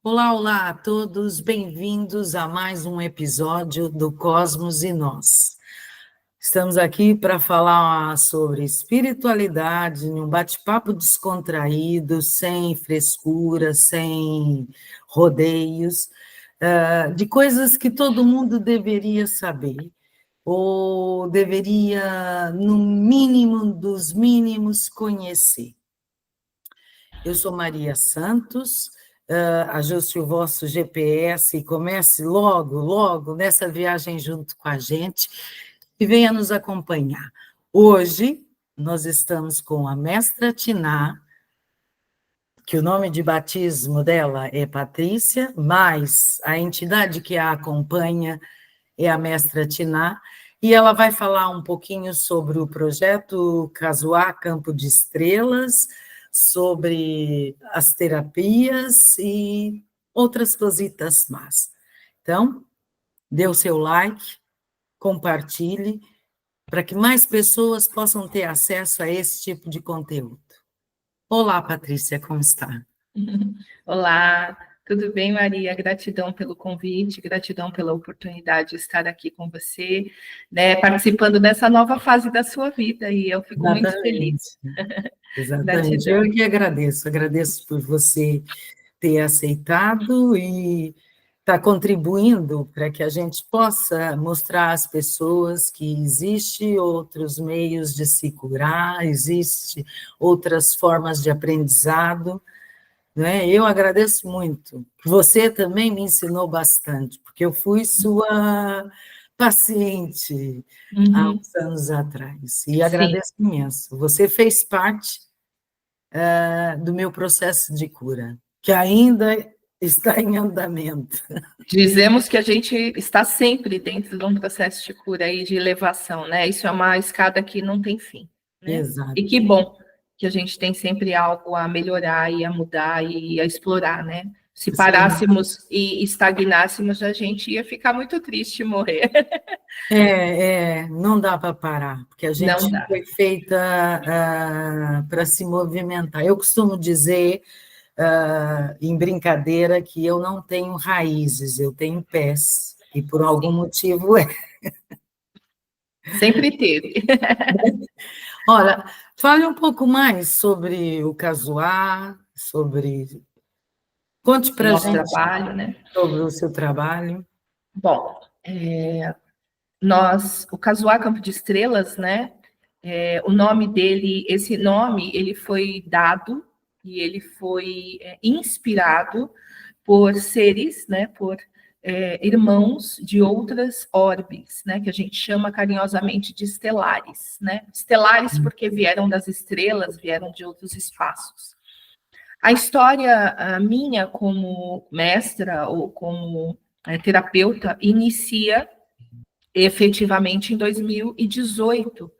Olá, olá a todos, bem-vindos a mais um episódio do Cosmos e Nós. Estamos aqui para falar sobre espiritualidade, um bate-papo descontraído, sem frescura, sem rodeios, de coisas que todo mundo deveria saber, ou deveria, no mínimo dos mínimos, conhecer. Eu sou Maria Santos, ajuste o vosso GPS e comece logo nessa viagem junto com a gente e venha nos acompanhar. Hoje, nós estamos com a mestra Tiná, que o nome de batismo dela é Patrícia, mas a entidade que a acompanha é a mestra Tiná, e ela vai falar um pouquinho sobre o projeto Casuá Campo de Estrelas, sobre as terapias e outras cositas más. Então, dê o seu like, compartilhe, para que mais pessoas possam ter acesso a esse tipo de conteúdo. Olá, Patrícia, como está? Olá, tudo bem, Maria? Gratidão pelo convite, gratidão pela oportunidade de estar aqui com você, né, participando dessa nova fase da sua vida, e eu fico muito feliz. Exatamente, eu que agradeço por você ter aceitado e estar contribuindo para que a gente possa mostrar às pessoas que existem outros meios de se curar, existem outras formas de aprendizado, né? Eu agradeço muito. Você também me ensinou bastante, porque eu fui sua paciente há uns anos atrás, e agradeço imenso. Você fez parte do meu processo de cura, que ainda está em andamento. Dizemos que a gente está sempre dentro de um processo de cura e de elevação, né? Isso é uma escada que não tem fim, né? Exato. E que bom que a gente tem sempre algo a melhorar e a mudar e a explorar, né? Se parássemos e estagnássemos, a gente ia ficar muito triste e morrer. Não dá para parar, porque a gente foi feita para se movimentar. Eu costumo dizer, em brincadeira, que eu não tenho raízes, eu tenho pés, e por algum motivo é. Sempre teve. Olha, fale um pouco mais sobre o Casuá, conte para a gente trabalho, né? Sobre o seu trabalho. Bom, o Casuá Campo de Estrelas, né? O nome dele, esse nome, ele foi dado e ele foi inspirado por seres, né? Por irmãos de outras orbes, né? Que a gente chama carinhosamente de estelares, né? Estelares porque vieram das estrelas, vieram de outros espaços. A história minha como mestra ou como terapeuta inicia efetivamente em 2018,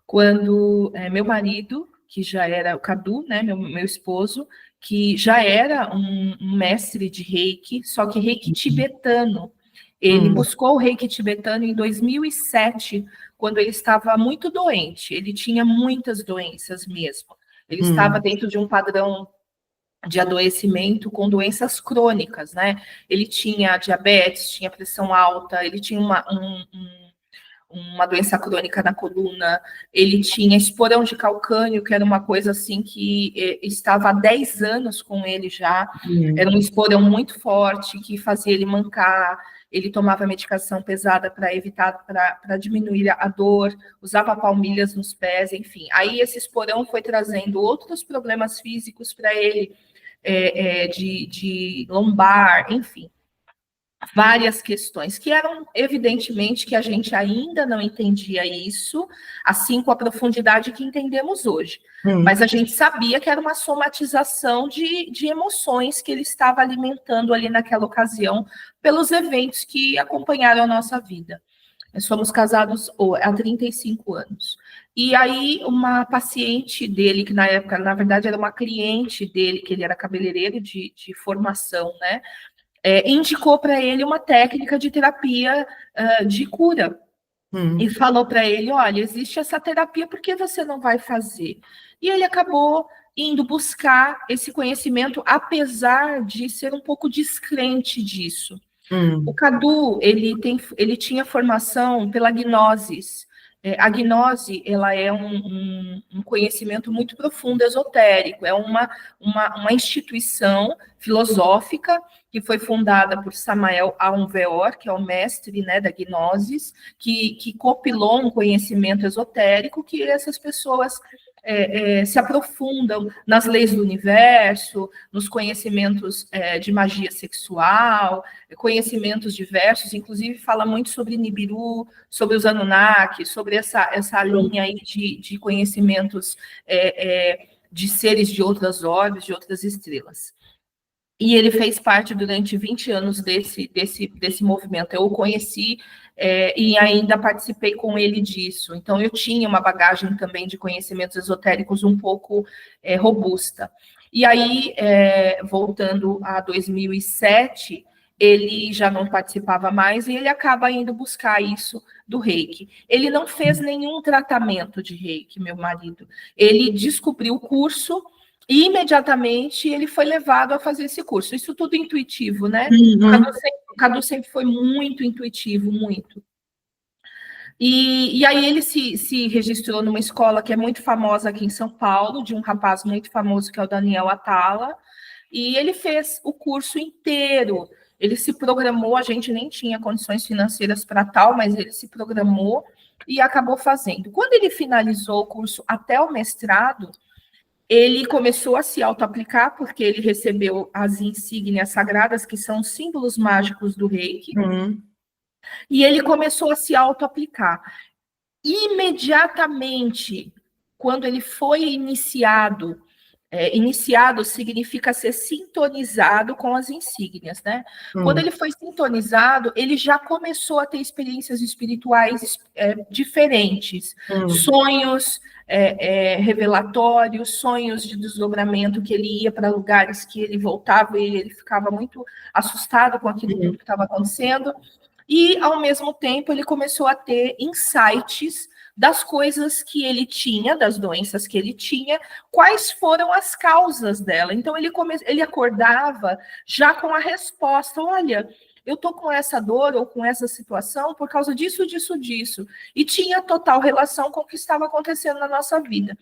quando meu marido, que já era o Cadu, né, meu esposo, que já era um mestre de Reiki, só que Reiki tibetano. Ele buscou o Reiki tibetano em 2007, quando ele estava muito doente. Ele tinha muitas doenças mesmo. Ele estava dentro de um padrão de adoecimento com doenças crônicas, né? Ele tinha diabetes, tinha pressão alta, ele tinha uma doença crônica na coluna, ele tinha esporão de calcânio, que era uma coisa assim que estava há 10 anos com ele já, era um esporão muito forte, que fazia ele mancar, ele tomava medicação pesada para evitar, para diminuir a dor, usava palmilhas nos pés, enfim. Aí esse esporão foi trazendo outros problemas físicos para ele, de lombar, enfim, várias questões que eram evidentemente que a gente ainda não entendia isso, assim com a profundidade que entendemos hoje. Mas a gente sabia que era uma somatização de emoções que ele estava alimentando ali naquela ocasião pelos eventos que acompanharam a nossa vida. Nós somos casados há 35 anos. E aí, uma paciente dele, que na época, na verdade, era uma cliente dele, que ele era cabeleireiro de formação, né? Indicou para ele uma técnica de terapia de cura. E falou para ele, olha, existe essa terapia, por que você não vai fazer? E ele acabou indo buscar esse conhecimento, apesar de ser um pouco descrente disso. O Cadu, ele tinha formação pela gnosis. A gnose, ela é um conhecimento muito profundo, esotérico, é uma instituição filosófica que foi fundada por Samael Aun-Weor, que é o mestre, né, da gnosis, que compilou um conhecimento esotérico que essas pessoas se aprofundam nas leis do universo, nos conhecimentos de magia sexual, conhecimentos diversos, inclusive fala muito sobre Nibiru, sobre os Anunnaki, sobre essa linha aí de conhecimentos de seres de outras orbes, de outras estrelas. E ele fez parte durante 20 anos desse movimento. Eu o conheci e ainda participei com ele disso. Então, eu tinha uma bagagem também de conhecimentos esotéricos um pouco robusta. E aí, voltando a 2007, ele já não participava mais e ele acaba indo buscar isso do Reiki. Ele não fez nenhum tratamento de Reiki, meu marido. Ele descobriu o curso e imediatamente ele foi levado a fazer esse curso. Isso tudo intuitivo, né? O Cadu sempre foi muito intuitivo, muito. E aí ele se registrou numa escola que é muito famosa aqui em São Paulo, de um rapaz muito famoso que é o Daniel Atala, e ele fez o curso inteiro. Ele se programou, a gente nem tinha condições financeiras para tal, mas ele se programou e acabou fazendo. Quando ele finalizou o curso até o mestrado, ele começou a se auto-aplicar, porque ele recebeu as insígnias sagradas, que são símbolos mágicos do Reiki, e ele começou a se auto-aplicar. Imediatamente, quando ele foi iniciado, iniciado significa ser sintonizado com as insígnias, né? Quando ele foi sintonizado, ele já começou a ter experiências espirituais diferentes, sonhos revelatórios, sonhos de desdobramento, que ele ia para lugares que ele voltava e ele ficava muito assustado com aquilo que estava acontecendo, e, ao mesmo tempo, ele começou a ter insights das coisas que ele tinha, das doenças que ele tinha, quais foram as causas dela. Então, ele acordava já com a resposta, olha, eu estou com essa dor ou com essa situação por causa disso, disso, disso. E tinha total relação com o que estava acontecendo na nossa vida.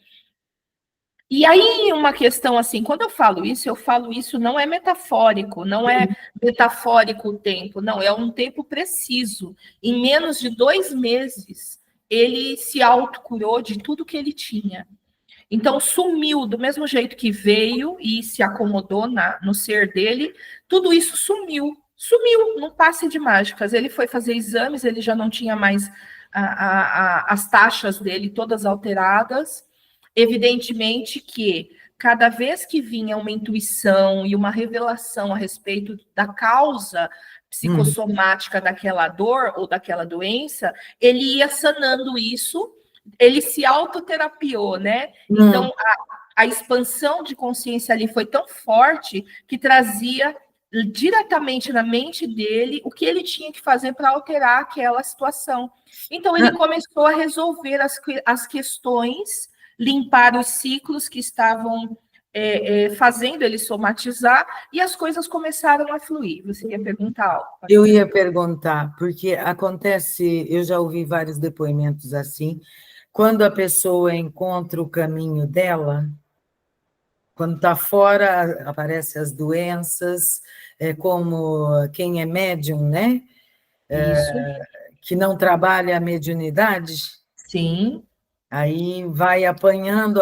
E aí, uma questão assim, quando eu falo isso não é metafórico, não é metafórico o tempo, não, é um tempo preciso. Em menos de 2 meses, ele se autocurou de tudo que ele tinha. Então, sumiu do mesmo jeito que veio e se acomodou no ser dele, tudo isso sumiu num passe de mágicas. Ele foi fazer exames, ele já não tinha mais as taxas dele todas alteradas. Evidentemente que cada vez que vinha uma intuição e uma revelação a respeito da causa psicossomática daquela dor ou daquela doença, ele ia sanando isso, ele se autoterapiou, né? Então, a expansão de consciência ali foi tão forte que trazia diretamente na mente dele o que ele tinha que fazer para alterar aquela situação. Então, ele começou a resolver as questões, limpar os ciclos que estavam fazendo ele somatizar, e as coisas começaram a fluir. Você ia perguntar algo? Eu ia perguntar, porque acontece, eu já ouvi vários depoimentos assim, quando a pessoa encontra o caminho dela, quando está fora, aparecem as doenças, como quem é médium, né? Que não trabalha a mediunidade. Sim. Aí vai apanhando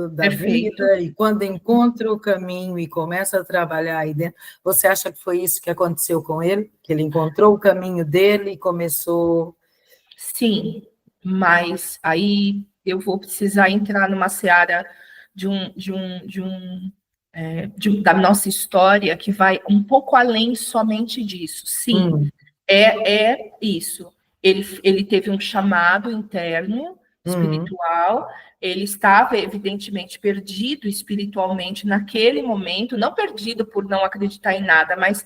da Perfeito. vida, e quando encontra o caminho e começa a trabalhar aí dentro, você acha que foi isso que aconteceu com ele? Que ele encontrou o caminho dele e começou... Sim, mas aí eu vou precisar entrar numa seara da nossa história que vai um pouco além somente disso. Sim, é isso. Ele teve um chamado interno, espiritual, ele estava, evidentemente, perdido espiritualmente naquele momento, não perdido por não acreditar em nada, mas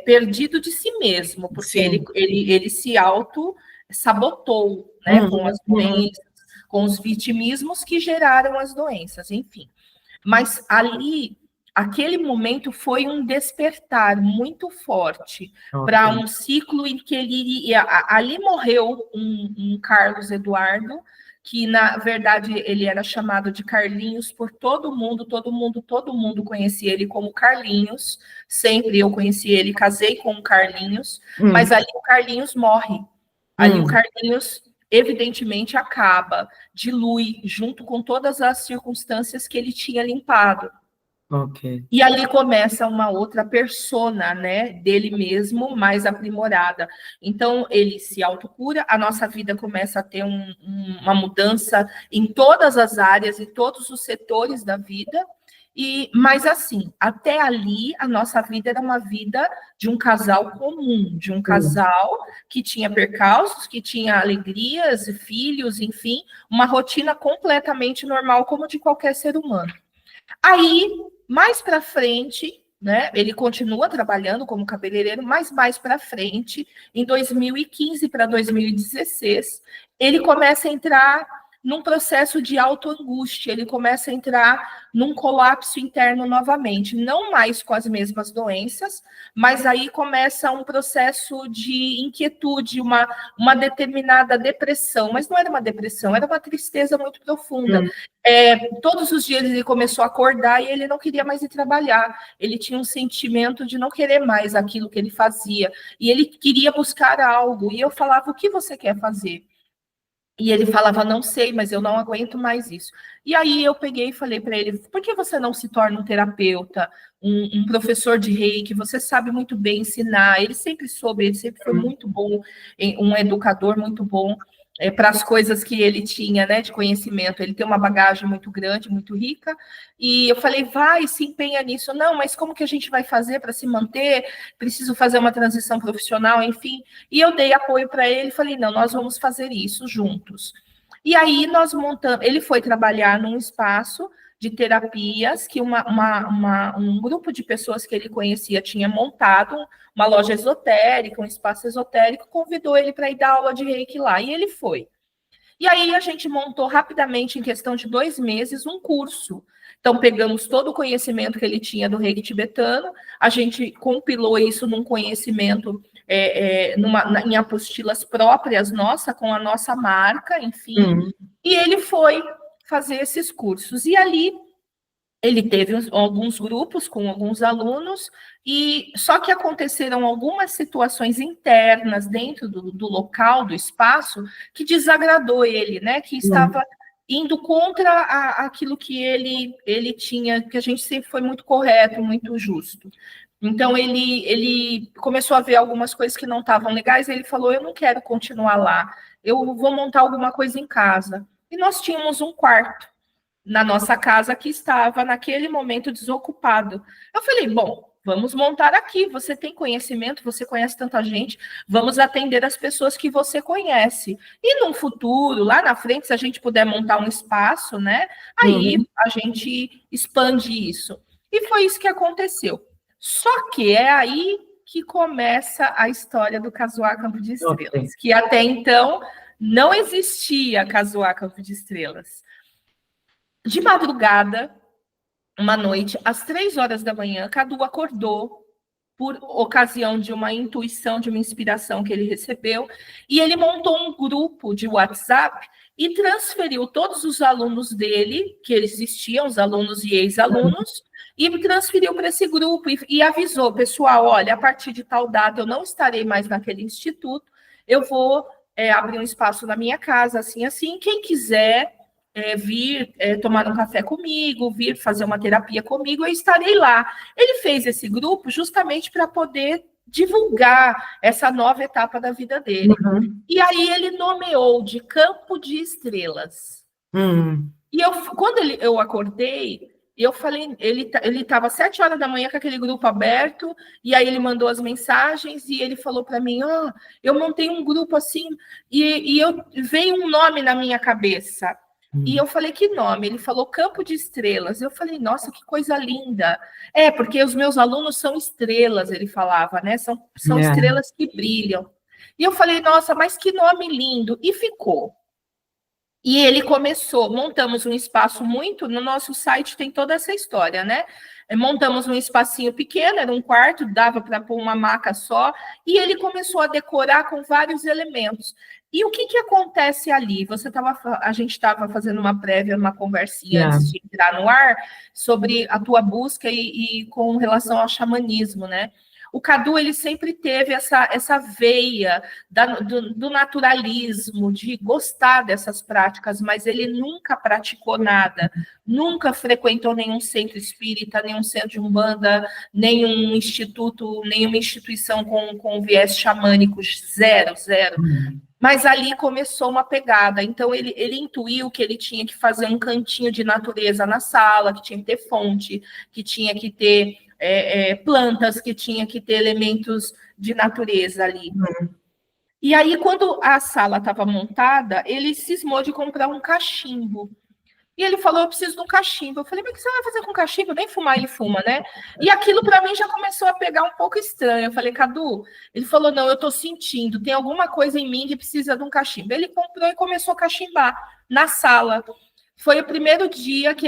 perdido de si mesmo, porque ele se auto-sabotou, né, com as doenças, com os vitimismos que geraram as doenças, enfim. Mas ali, aquele momento foi um despertar muito forte para um ciclo em que ali morreu um Carlos Eduardo, que na verdade ele era chamado de Carlinhos por todo mundo conhecia ele como Carlinhos, sempre eu conheci ele, casei com o Carlinhos, mas ali o Carlinhos morre, ali o Carlinhos evidentemente acaba, dilui, junto com todas as circunstâncias que ele tinha limpado. E ali começa uma outra persona, né, dele mesmo, mais aprimorada. Então, ele se autocura, a nossa vida começa a ter uma mudança em todas as áreas, em todos os setores da vida, mas assim, até ali, a nossa vida era uma vida de um casal comum, de um casal que tinha percalços, que tinha alegrias, filhos, enfim, uma rotina completamente normal, como de qualquer ser humano. Aí, mais para frente, né, ele continua trabalhando como cabeleireiro, mas mais para frente, em 2015 para 2016, ele começa a entrar num processo de autoangústia, ele começa a entrar num colapso interno novamente, não mais com as mesmas doenças, mas aí começa um processo de inquietude, uma determinada depressão, mas não era uma depressão, era uma tristeza muito profunda. Todos os dias ele começou a acordar e ele não queria mais ir trabalhar, ele tinha um sentimento de não querer mais aquilo que ele fazia, e ele queria buscar algo, e eu falava, o que você quer fazer? E ele falava, não sei, mas eu não aguento mais isso. E aí eu peguei e falei para ele, por que você não se torna um terapeuta, um professor de reiki? Você sabe muito bem ensinar. Ele sempre soube, ele sempre foi muito bom, um educador muito bom para as coisas que ele tinha, né, de conhecimento. Ele tem uma bagagem muito grande, muito rica. E eu falei, vai, se empenha nisso. Não, mas como que a gente vai fazer para se manter? Preciso fazer uma transição profissional, enfim. E eu dei apoio para ele, falei, não, nós vamos fazer isso juntos. E aí nós montamos, ele foi trabalhar num espaço de terapias que um grupo de pessoas que ele conhecia tinha montado, uma loja esotérica, um espaço esotérico, convidou ele para ir dar aula de reiki lá, e ele foi. E aí a gente montou rapidamente, em questão de 2 meses, um curso. Então, pegamos todo o conhecimento que ele tinha do reiki tibetano, a gente compilou isso num conhecimento, em apostilas próprias nossa, com a nossa marca, enfim, e ele foi fazer esses cursos. E ali ele teve alguns grupos com alguns alunos, e só que aconteceram algumas situações internas dentro do local, do espaço, que desagradou ele, né? Que estava indo contra aquilo que ele tinha, que a gente sempre foi muito correto, muito justo. Então, ele começou a ver algumas coisas que não estavam legais, e ele falou, eu não quero continuar lá, eu vou montar alguma coisa em casa. E nós tínhamos um quarto na nossa casa que estava, naquele momento, desocupado. Eu falei, bom, vamos montar aqui, você tem conhecimento, você conhece tanta gente, vamos atender as pessoas que você conhece. E no futuro, lá na frente, se a gente puder montar um espaço, né, aí a gente expande isso. E foi isso que aconteceu. Só que é aí que começa a história do Casuá Campo de Estrelas, que até então não existia Casuá Campo de Estrelas. De madrugada, uma noite, às 3 horas da manhã, Cadu acordou por ocasião de uma intuição, de uma inspiração que ele recebeu, e ele montou um grupo de WhatsApp e transferiu todos os alunos dele, que existiam, os alunos e ex-alunos, e transferiu para esse grupo e avisou, pessoal, olha, a partir de tal data eu não estarei mais naquele instituto, eu vou abrir um espaço na minha casa, assim, assim, quem quiser vir tomar um café comigo, vir fazer uma terapia comigo, eu estarei lá. Ele fez esse grupo justamente para poder divulgar essa nova etapa da vida dele. E aí ele nomeou de Campo de Estrelas. E quando eu acordei, eu falei, ele estava às 7 horas da manhã com aquele grupo aberto, e aí ele mandou as mensagens, e ele falou para mim, eu montei um grupo assim, e veio um nome na minha cabeça. E eu falei, que nome? Ele falou Campo de Estrelas. Eu falei, nossa, que coisa linda. Porque os meus alunos são estrelas, ele falava, né? São estrelas que brilham. E eu falei, nossa, mas que nome lindo. E ficou. E ele começou, montamos um espaço no nosso site tem toda essa história, né? Montamos um espacinho pequeno, era um quarto, dava para pôr uma maca só, e ele começou a decorar com vários elementos. E o que acontece ali? A gente estava fazendo uma prévia, uma conversinha antes de entrar no ar, sobre a tua busca e com relação ao xamanismo, né? O Cadu, ele sempre teve essa veia do naturalismo, de gostar dessas práticas, mas ele nunca praticou nada, nunca frequentou nenhum centro espírita, nenhum centro de umbanda, nenhum instituto, nenhuma instituição com viés xamânico, zero. Mas ali começou uma pegada. Então, ele intuiu que ele tinha que fazer um cantinho de natureza na sala, que tinha que ter fonte, que tinha que ter plantas, que tinha que ter elementos de natureza ali. E aí, quando a sala estava montada, ele cismou de comprar um cachimbo. E ele falou, eu preciso de um cachimbo. Eu falei, mas o que você vai fazer com cachimbo? Nem fumar ele fuma, né? E aquilo para mim já começou a pegar um pouco estranho. Eu falei, Cadu, ele falou, não, eu estou sentindo, tem alguma coisa em mim que precisa de um cachimbo. Ele comprou e começou a cachimbar na sala. Foi o primeiro dia que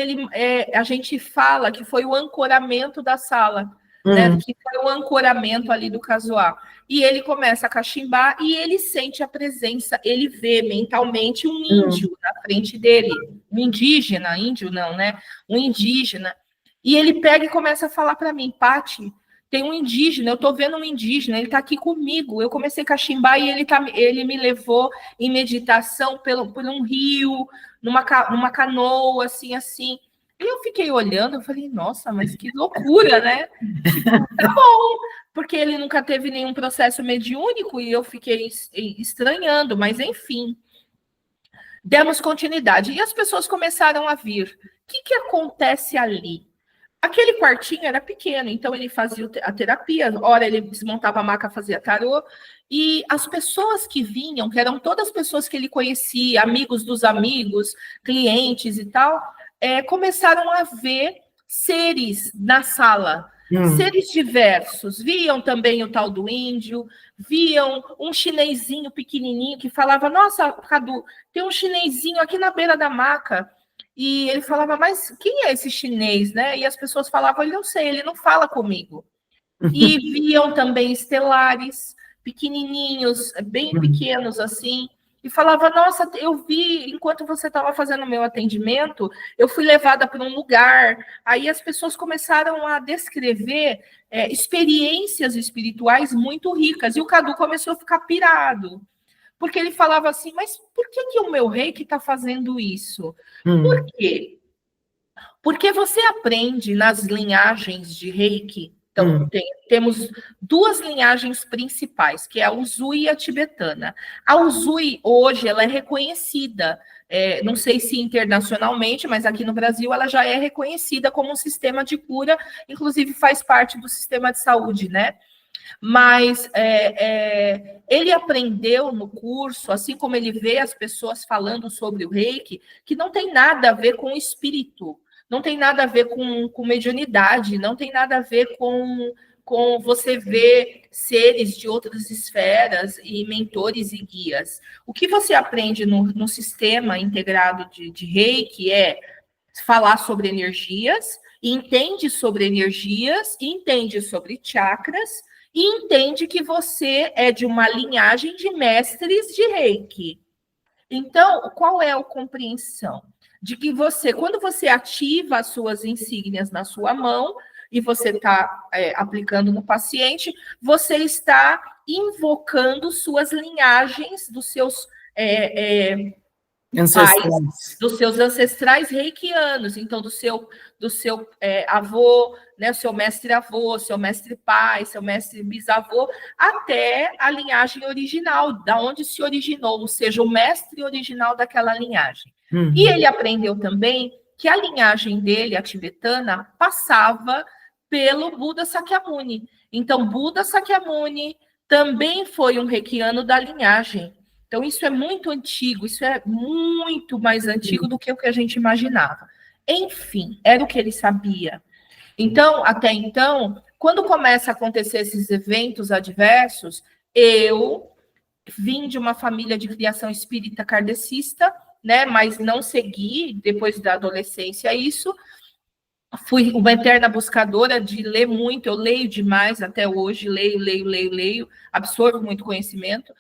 a gente fala que foi o ancoramento da sala, né? Que foi o ancoramento ali do casual. E ele começa a cachimbar e ele sente a presença, ele vê mentalmente um índio na frente dele, um indígena, índio não, né? Um indígena. E ele pega e começa a falar para mim, Pati, tem um indígena, eu estou vendo um indígena, ele está aqui comigo. Eu comecei a cachimbar e ele me levou em meditação por um rio, numa canoa, assim. E eu fiquei olhando, eu falei, nossa, mas que loucura, né? Tipo, tá bom, porque ele nunca teve nenhum processo mediúnico e eu fiquei estranhando, mas enfim. Demos continuidade e as pessoas começaram a vir. O que acontece ali? Aquele quartinho era pequeno, então ele fazia a terapia, hora ele desmontava a maca, fazia tarô, e as pessoas que vinham, que eram todas as pessoas que ele conhecia, amigos dos amigos, clientes e tal, começaram a ver seres na sala, seres diversos. Viam também o tal do índio, viam um chinesinho pequenininho que falava, nossa, Cadu, tem um chinesinho aqui na beira da maca. E ele falava, mas quem é esse chinês, né? E as pessoas falavam, ele não sei, ele não fala comigo. E viam também estelares, pequenininhos, bem pequenos assim, e falava, nossa, eu vi, enquanto você estava fazendo o meu atendimento, eu fui levada para um lugar. Aí as pessoas começaram a descrever experiências espirituais muito ricas, e o Cadu começou a ficar pirado. Porque ele falava assim, mas por que o meu reiki está fazendo isso? Por quê? Porque você aprende nas linhagens de reiki, então temos duas linhagens principais, que é a Usui e a tibetana. A Usui, hoje, ela é reconhecida, não sei se internacionalmente, mas aqui no Brasil ela já é reconhecida como um sistema de cura, inclusive faz parte do sistema de saúde, né? Mas ele aprendeu no curso, assim como ele vê as pessoas falando sobre o reiki, que não tem nada a ver com o espírito, não tem nada a ver com mediunidade, não tem nada a ver com você ver seres de outras esferas e mentores e guias. O que você aprende no sistema integrado de reiki é falar sobre energias, entende sobre energias, entende sobre chakras, e entende que você é de uma linhagem de mestres de reiki. Então, qual é a compreensão? De que você, quando você ativa as suas insígnias na sua mão, e você está aplicando no paciente, você está invocando suas linhagens dos seus pais, dos seus ancestrais reikianos, então do seu avô, né, o seu mestre-avô, seu mestre-pai, seu mestre-bisavô, até a linhagem original, da onde se originou, ou seja, o mestre original daquela linhagem. E ele aprendeu também que a linhagem dele, a tibetana, passava pelo Buda Sakyamuni. Então, Buda Sakyamuni também foi um reikiano da linhagem. Então, isso é muito antigo, isso é muito mais antigo do que o que a gente imaginava. Enfim, era o que ele sabia. Então, até então, quando começa a acontecer esses eventos adversos, eu vim de uma família de criação espírita kardecista, né? Mas não segui depois da adolescência isso. Fui uma eterna buscadora de ler muito, eu leio demais até hoje, leio, absorvo muito conhecimento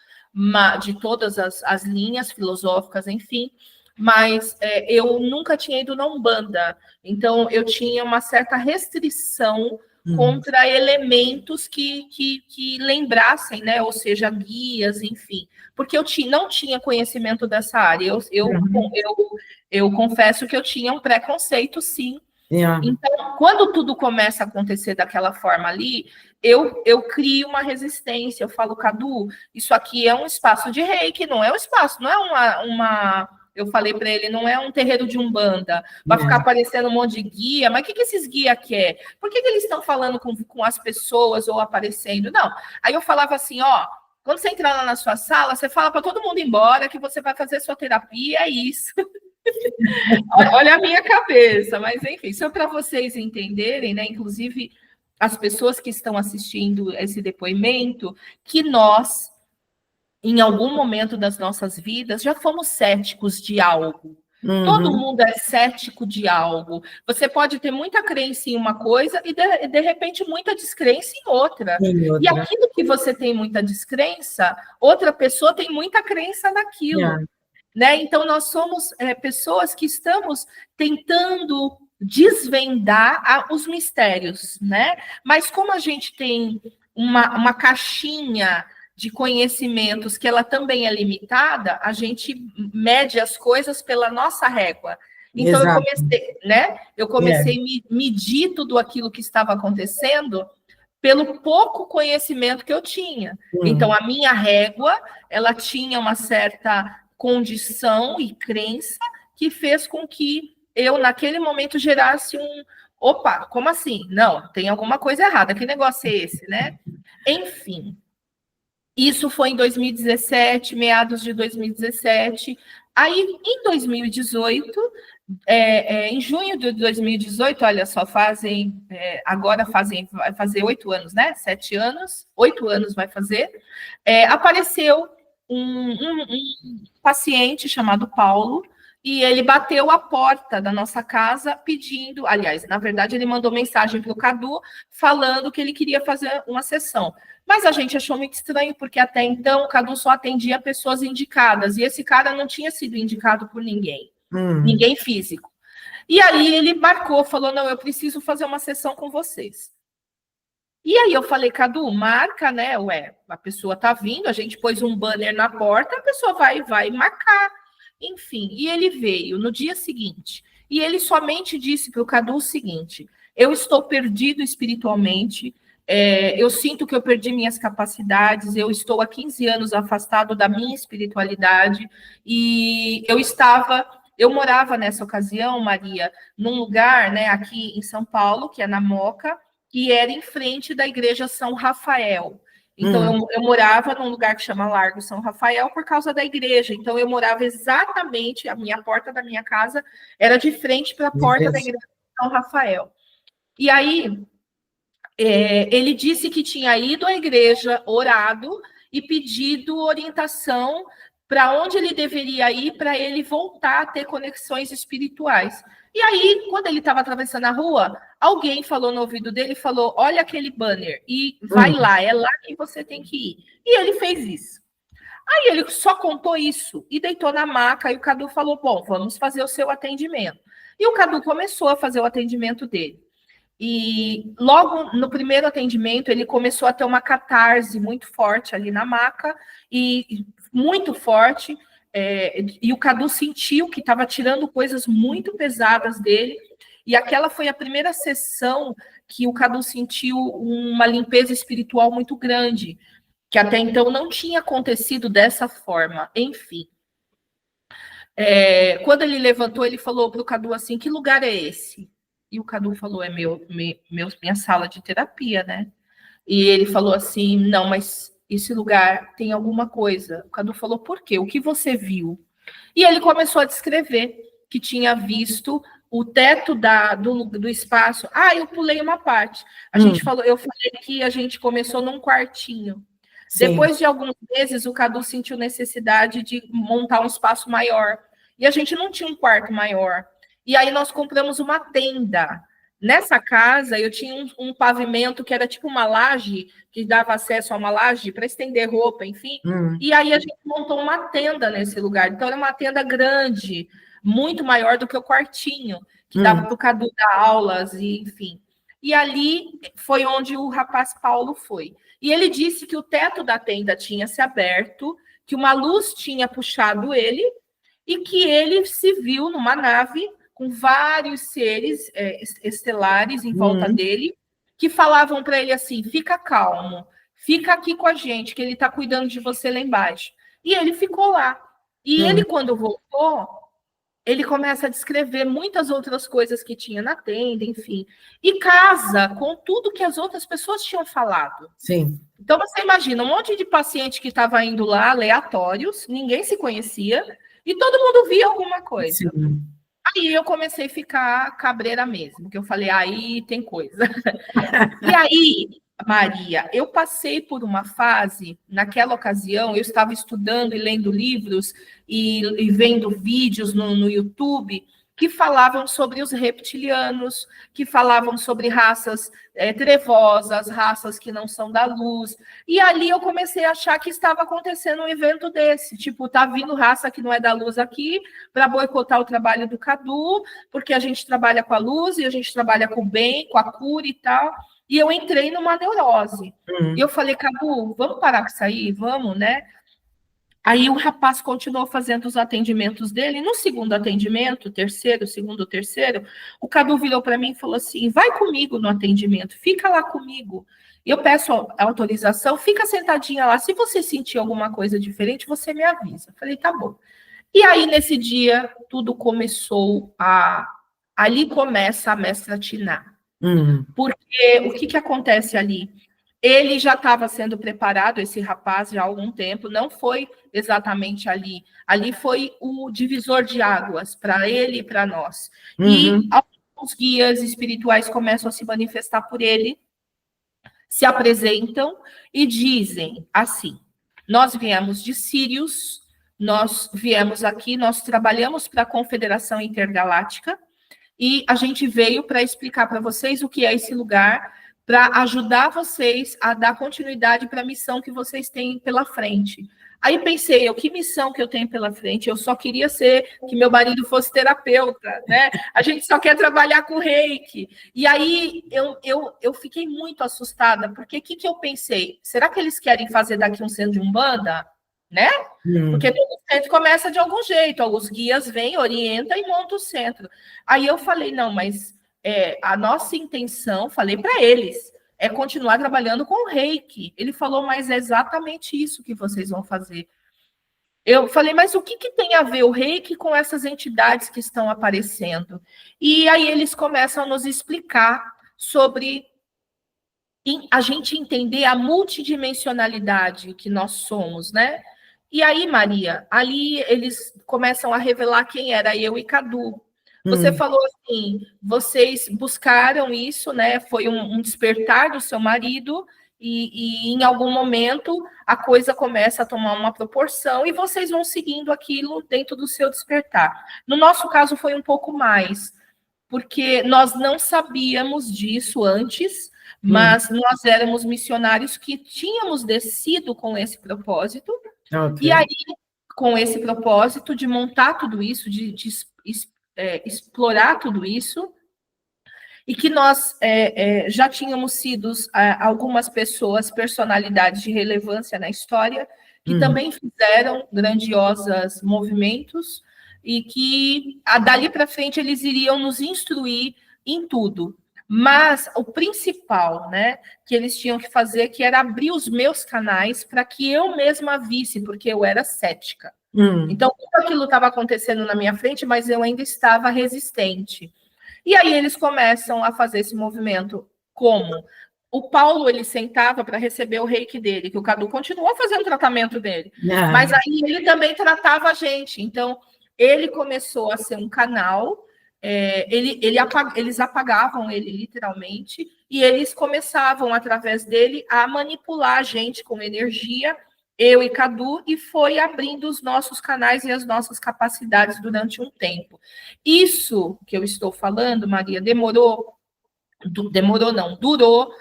de todas as linhas filosóficas, enfim, mas eu nunca tinha ido na Umbanda, então eu tinha uma certa restrição contra elementos que lembrassem, né? Ou seja, guias, enfim, porque eu não tinha conhecimento dessa área, eu confesso que eu tinha um preconceito, sim. Então, quando tudo começa a acontecer daquela forma ali, eu crio uma resistência. Eu falo, Cadu, isso aqui é um espaço de reiki, não é um espaço, não é uma eu falei para ele, não é um terreiro de Umbanda, vai ficar aparecendo um monte de guia, mas o que esses guias querem? Por que eles estão falando com as pessoas ou aparecendo? Não. Aí eu falava assim, ó, quando você entrar lá na sua sala, você fala para todo mundo ir embora, que você vai fazer sua terapia, é isso. Olha a minha cabeça, mas enfim, só para vocês entenderem, né? Inclusive as pessoas que estão assistindo esse depoimento, que nós, em algum momento das nossas vidas, já fomos céticos de algo. Todo mundo é cético de algo. Você pode ter muita crença em uma coisa e, de repente, muita descrença em outra. E aquilo que você tem muita descrença, outra pessoa tem muita crença naquilo. Né? Então, nós somos pessoas que estamos tentando desvendar os mistérios, né? Mas como a gente tem uma caixinha de conhecimentos que ela também é limitada, a gente mede as coisas pela nossa régua. Então, eu comecei a medir tudo aquilo que estava acontecendo pelo pouco conhecimento que eu tinha. Então, a minha régua, ela tinha uma certa condição e crença que fez com que eu, naquele momento, gerasse opa, como assim? Não, tem alguma coisa errada, que negócio é esse, né? Enfim, isso foi em 2017, meados de 2017. Aí, em 2018, em junho de 2018, olha só, vai fazer 8 anos, né? 7 anos, 8 anos vai fazer. Apareceu um paciente chamado Paulo, e ele bateu a porta da nossa casa pedindo, aliás, na verdade, ele mandou mensagem para o Cadu falando que ele queria fazer uma sessão. Mas a gente achou muito estranho, porque até então o Cadu só atendia pessoas indicadas, e esse cara não tinha sido indicado por ninguém, ninguém físico. E aí ele marcou, falou, não, eu preciso fazer uma sessão com vocês. E aí eu falei, Cadu, marca, né? Ué, a pessoa tá vindo, a gente pôs um banner na porta, a pessoa vai marcar. Enfim, e ele veio no dia seguinte. E ele somente disse para o Cadu o seguinte, eu estou perdido espiritualmente, eu sinto que eu perdi minhas capacidades, eu estou há 15 anos afastado da minha espiritualidade, e eu morava nessa ocasião, Maria, num lugar, né, aqui em São Paulo, que é na Moca, que era em frente da igreja São Rafael. Então, eu morava num lugar que chama Largo São Rafael por causa da igreja. Então, eu morava exatamente, a porta da minha casa era de frente para a porta da igreja São Rafael. E aí, ele disse que tinha ido à igreja, orado e pedido orientação para onde ele deveria ir para ele voltar a ter conexões espirituais. E aí, quando ele estava atravessando a rua, alguém falou no ouvido dele, falou, olha aquele banner, e vai lá, é lá que você tem que ir. E ele fez isso. Aí ele só contou isso, e deitou na maca, e o Cadu falou, bom, vamos fazer o seu atendimento. E o Cadu começou a fazer o atendimento dele. E logo no primeiro atendimento, ele começou a ter uma catarse muito forte ali na maca, e muito forte, e o Cadu sentiu que estava tirando coisas muito pesadas dele, e aquela foi a primeira sessão que o Cadu sentiu uma limpeza espiritual muito grande, que até então não tinha acontecido dessa forma. Enfim. Quando ele levantou, ele falou para o Cadu assim, que lugar é esse? E o Cadu falou, minha sala de terapia, né? E ele falou assim, não, mas esse lugar tem alguma coisa. O Cadu falou, por quê? O que você viu? E ele começou a descrever que tinha visto o teto do espaço. Eu pulei uma parte. Eu falei que a gente começou num quartinho. Sim. Depois de alguns meses, o Cadu sentiu necessidade de montar um espaço maior. E a gente não tinha um quarto maior. E aí nós compramos uma tenda. Nessa casa, eu tinha um pavimento que era tipo uma laje, que dava acesso a uma laje para estender roupa, enfim. E aí a gente montou uma tenda nesse lugar. Então, era uma tenda grande, muito maior do que o quartinho, que dava para o Cadu dar aulas, e, enfim. E ali foi onde o rapaz Paulo foi. E ele disse que o teto da tenda tinha se aberto, que uma luz tinha puxado ele, e que ele se viu numa nave com vários seres estelares em volta dele, que falavam para ele assim: fica calmo, fica aqui com a gente, que ele está cuidando de você lá embaixo. E ele ficou lá. E ele, quando voltou, ele começa a descrever muitas outras coisas que tinha na tenda, enfim. E casa com tudo que as outras pessoas tinham falado. Sim. Então, você imagina, um monte de paciente que estava indo lá, aleatórios, ninguém se conhecia, e todo mundo via alguma coisa. Sim. Aí eu comecei a ficar cabreira mesmo, porque eu falei, aí tem coisa. E aí, Maria, eu passei por uma fase, naquela ocasião, eu estava estudando e lendo livros e vendo vídeos no YouTube que falavam sobre os reptilianos, que falavam sobre raças trevosas, raças que não são da luz. E ali eu comecei a achar que estava acontecendo um evento desse, tipo, tá vindo raça que não é da luz aqui para boicotar o trabalho do Cadu, porque a gente trabalha com a luz e a gente trabalha com o bem, com a cura e tal. E eu entrei numa neurose. E eu falei, Cadu, vamos parar com isso aí? Vamos, né? Aí o rapaz continuou fazendo os atendimentos dele. No segundo atendimento, terceiro, o Cadu virou para mim e falou assim: vai comigo no atendimento, fica lá comigo. Eu peço autorização, fica sentadinha lá. Se você sentir alguma coisa diferente, você me avisa. Eu falei, tá bom. E aí, nesse dia, tudo começou a. Ali começa a mestra atinar. Porque o que acontece ali? Ele já estava sendo preparado, esse rapaz, já há algum tempo, não foi exatamente ali. Ali foi o divisor de águas para ele e para nós. E alguns guias espirituais começam a se manifestar por ele, se apresentam e dizem assim: nós viemos de Sírios, nós viemos aqui, nós trabalhamos para a Confederação Intergaláctica, e a gente veio para explicar para vocês o que é esse lugar, para ajudar vocês a dar continuidade para a missão que vocês têm pela frente. Aí pensei, que missão que eu tenho pela frente? Eu só queria que meu marido fosse terapeuta, né? A gente só quer trabalhar com reiki. E aí eu fiquei muito assustada, porque o que eu pensei? Será que eles querem fazer daqui um centro de Umbanda? Né? Porque todo centro começa de algum jeito, alguns guias vêm, orientam e montam o centro. Aí eu falei, não, mas a nossa intenção, falei para eles, é continuar trabalhando com o reiki. Ele falou, mas é exatamente isso que vocês vão fazer. Eu falei, mas o que tem a ver o reiki com essas entidades que estão aparecendo? E aí eles começam a nos explicar sobre a gente entender a multidimensionalidade que nós somos, né? E aí, Maria, ali eles começam a revelar quem era eu e Cadu. Você falou assim, vocês buscaram isso, né? Foi um despertar do seu marido, e em algum momento a coisa começa a tomar uma proporção e vocês vão seguindo aquilo dentro do seu despertar. No nosso caso foi um pouco mais, porque nós não sabíamos disso antes, mas nós éramos missionários que tínhamos descido com esse propósito. Okay. E aí, com esse propósito de montar tudo isso, de explorar tudo isso, e que nós já tínhamos sido algumas pessoas, personalidades de relevância na história, que também fizeram grandiosos movimentos, e que dali para frente eles iriam nos instruir em tudo. Mas o principal, né, que eles tinham que fazer, que era abrir os meus canais para que eu mesma visse, porque eu era cética. Então, tudo aquilo estava acontecendo na minha frente, mas eu ainda estava resistente. E aí eles começam a fazer esse movimento. Como? O Paulo, ele sentava para receber o reiki dele, que o Cadu continuou fazendo o tratamento dele. Mas aí ele também tratava a gente. Então, ele começou a ser um canal. Eles apagavam ele literalmente, e eles começavam, através dele, a manipular a gente com energia eu e Cadu, e foi abrindo os nossos canais e as nossas capacidades durante um tempo. Isso que eu estou falando, Maria, durou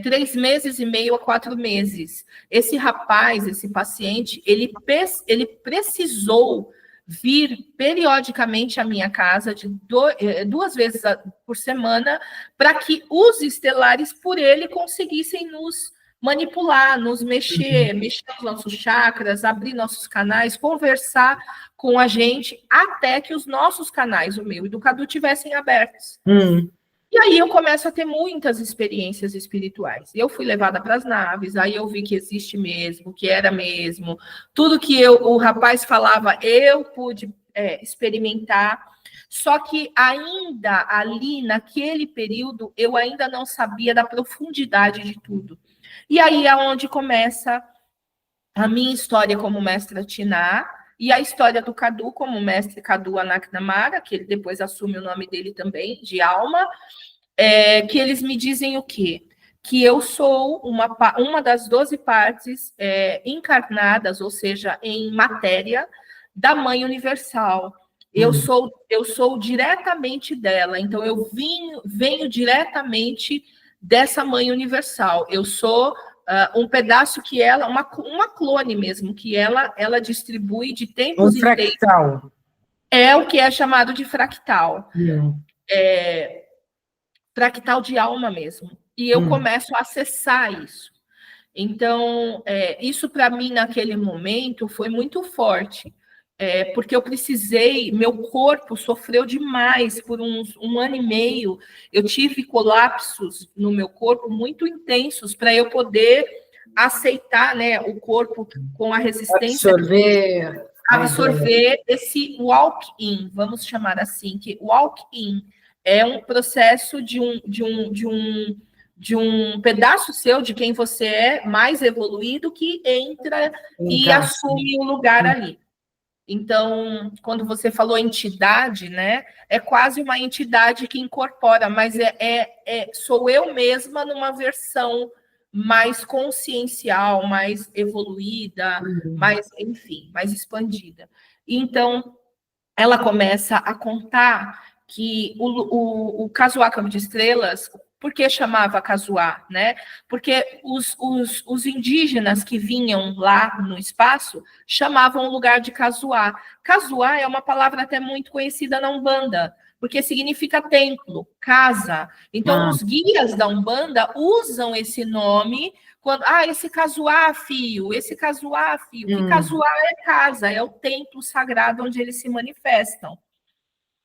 3 meses e meio a 4 meses. Esse rapaz, esse paciente, ele precisou vir periodicamente à minha casa 2 vezes por semana para que os estelares por ele conseguissem nos manipular, nos mexer os nossos chakras, abrir nossos canais, conversar com a gente até que os nossos canais, o meu e do Cadu, tivessem abertos. E aí eu começo a ter muitas experiências espirituais. Eu fui levada para as naves, aí eu vi que existe mesmo, que era mesmo. Tudo que o rapaz falava, eu pude experimentar. Só que ainda ali, naquele período, eu ainda não sabia da profundidade de tudo. E aí é onde começa a minha história como mestra Tiná, e a história do Cadu como mestre Cadu Anaknamara, que ele depois assume o nome dele também, de alma, que eles me dizem o quê? Que eu sou uma das 12 partes encarnadas, ou seja, em matéria, da Mãe Universal. Eu sou diretamente dela, então eu venho diretamente dessa Mãe Universal. Eu sou um pedaço que ela, uma clone mesmo, que ela distribui de tempos em tempos. Fractal. É o que é chamado de fractal. Fractal de alma mesmo. E eu começo a acessar isso. Então, isso para mim, naquele momento, foi muito forte. Porque eu precisei, meu corpo sofreu demais por um ano e meio. Eu tive colapsos no meu corpo muito intensos para eu poder aceitar, né, o corpo com a resistência. Absorver esse walk-in, vamos chamar assim, que walk-in é um processo de um pedaço seu, de quem você é, mais evoluído, que entra e assume um lugar ali. Então, quando você falou entidade, né, é quase uma entidade que incorpora, mas sou eu mesma numa versão mais consciencial, mais evoluída, mais, enfim, mais expandida. Então, ela começa a contar que o Casuá Campo de Estrelas, por que chamava Casuá, né? Porque os indígenas que vinham lá no espaço chamavam o lugar de Casuá. Casuá é uma palavra até muito conhecida na Umbanda, porque significa templo, casa. Então, os guias da Umbanda usam esse nome quando, esse Casuá, filho, esse Casuá, filho. Que Casuá é casa, é o templo sagrado onde eles se manifestam.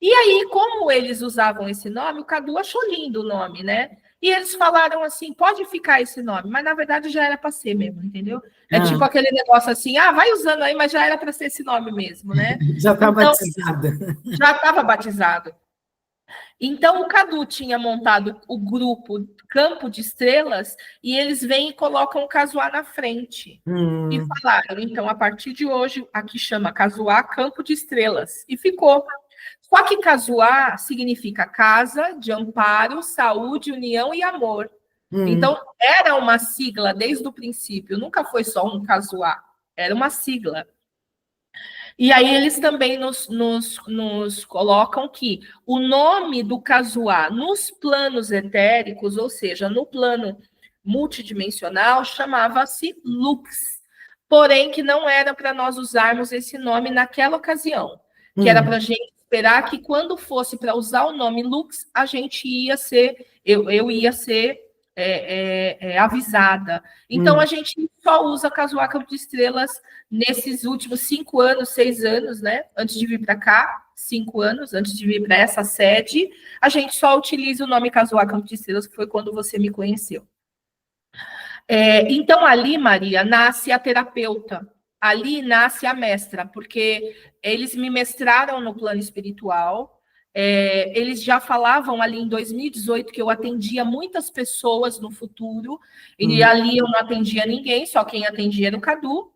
E aí, como eles usavam esse nome, o Cadu achou lindo o nome, né? E eles falaram assim, pode ficar esse nome, mas na verdade já era para ser mesmo, entendeu? É tipo aquele negócio assim, vai usando aí, mas já era para ser esse nome mesmo, né? Já está batizada. Já estava batizado. Então, o Cadu tinha montado o grupo Campo de Estrelas e eles vêm e colocam o Casuá na frente. E falaram, então, a partir de hoje, aqui chama Casuá Campo de Estrelas. E ficou. Só que Casuá significa casa de amparo, saúde, união e amor. Então, era uma sigla desde o princípio, nunca foi só um Casuá, era uma sigla. E aí eles também nos colocam que o nome do Casuá nos planos etéricos, ou seja, no plano multidimensional, chamava-se Lux. Porém, que não era para nós usarmos esse nome naquela ocasião, que era para a gente esperar que quando fosse para usar o nome Lux, a gente ia ser, eu ia ser avisada. Então, a gente só usa Casuá Campo de Estrelas nesses últimos 5 anos, 6 anos, né? Antes de vir para cá, 5 anos, antes de vir para essa sede, a gente só utiliza o nome Casuá Campo de Estrelas, que foi quando você me conheceu. Então, ali, Maria, nasce a terapeuta, ali nasce a mestra, porque eles me mestraram no plano espiritual, eles já falavam ali em 2018 que eu atendia muitas pessoas no futuro, e ali eu não atendia ninguém, só quem atendia era o Cadu.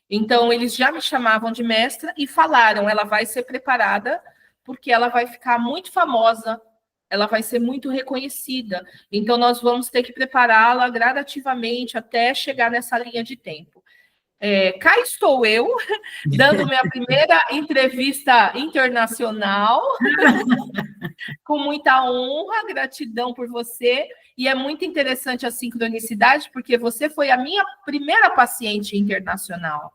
Então, eles já me chamavam de mestra e falaram, ela vai ser preparada, porque ela vai ficar muito famosa, ela vai ser muito reconhecida. Então, nós vamos ter que prepará-la gradativamente até chegar nessa linha de tempo. cá estou eu, dando minha primeira entrevista internacional, com muita honra, gratidão por você, e é muito interessante a sincronicidade, porque você foi a minha primeira paciente internacional.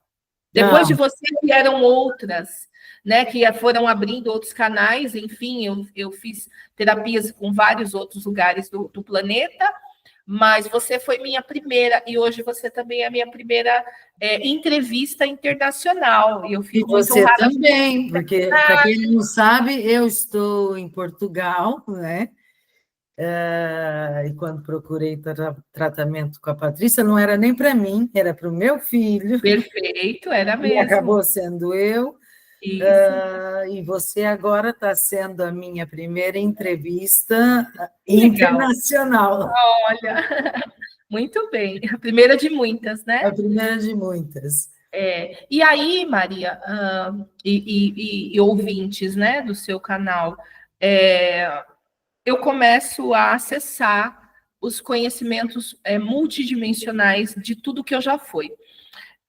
Depois de você vieram outras, né, que foram abrindo outros canais, enfim, eu fiz terapias com vários outros lugares do planeta, mas você foi minha primeira, e hoje você também é a minha primeira entrevista internacional. E eu fico E você muito honrada. também, porque, para quem não sabe, eu estou em Portugal, né? E quando procurei tratamento com a Patrícia, não era nem para mim, era para o meu filho. Perfeito, era E mesmo. acabou sendo eu. E você agora está sendo a minha primeira entrevista internacional. Olha, muito bem. A primeira de muitas, né? A primeira de muitas. E aí, Maria, e ouvintes, né, do seu canal, eu começo a acessar os conhecimentos multidimensionais de tudo que eu já fui.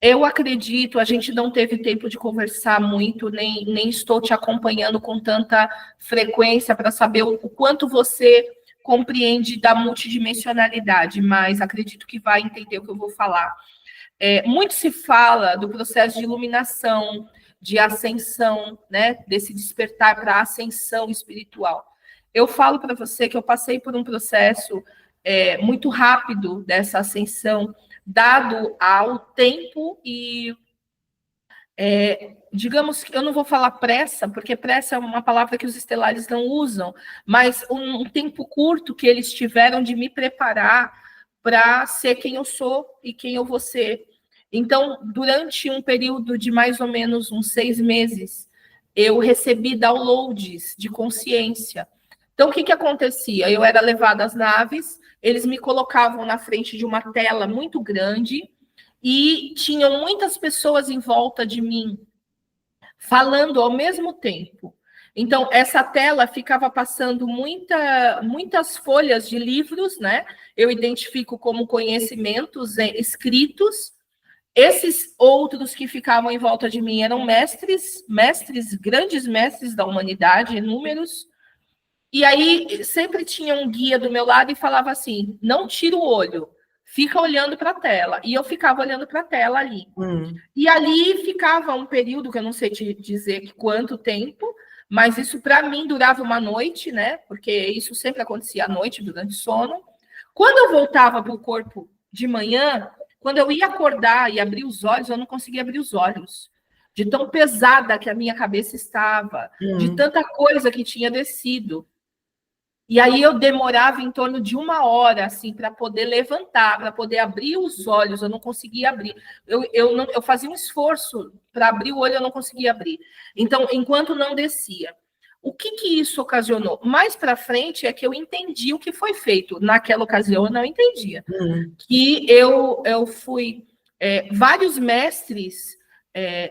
Eu acredito, a gente não teve tempo de conversar muito, nem estou te acompanhando com tanta frequência para saber o quanto você compreende da multidimensionalidade, mas acredito que vai entender o que eu vou falar. Muito se fala do processo de iluminação, de ascensão, né, desse despertar para a ascensão espiritual. Eu falo para você que eu passei por um processo muito rápido dessa ascensão, dado ao tempo e, digamos que eu não vou falar pressa, porque pressa é uma palavra que os estelares não usam, mas um tempo curto que eles tiveram de me preparar para ser quem eu sou e quem eu vou ser. Então, durante um período de mais ou menos uns 6 meses, eu recebi downloads de consciência. Então, o que acontecia? Eu era levada às naves, eles me colocavam na frente de uma tela muito grande e tinham muitas pessoas em volta de mim, falando ao mesmo tempo. Então, essa tela ficava passando muitas folhas de livros, né? Eu identifico como conhecimentos escritos. Esses outros que ficavam em volta de mim eram mestres, grandes mestres da humanidade, inúmeros. E aí sempre tinha um guia do meu lado e falava assim: não tira o olho, fica olhando para a tela. E eu ficava olhando para a tela ali. E ali ficava um período que eu não sei te dizer quanto tempo, mas isso para mim durava uma noite, né? Porque isso sempre acontecia à noite, durante o sono. Quando eu voltava para o corpo de manhã, quando eu ia acordar e abrir os olhos, eu não conseguia abrir os olhos. De tão pesada que a minha cabeça estava, de tanta coisa que tinha descido. E aí eu demorava em torno de 1 hora, assim, para poder levantar, para poder abrir os olhos, eu não conseguia abrir. Eu fazia um esforço para abrir o olho, eu não conseguia abrir. Então, enquanto não descia. O que isso ocasionou? Mais para frente é que eu entendi o que foi feito. Naquela ocasião, eu não entendia. Que eu fui... vários mestres...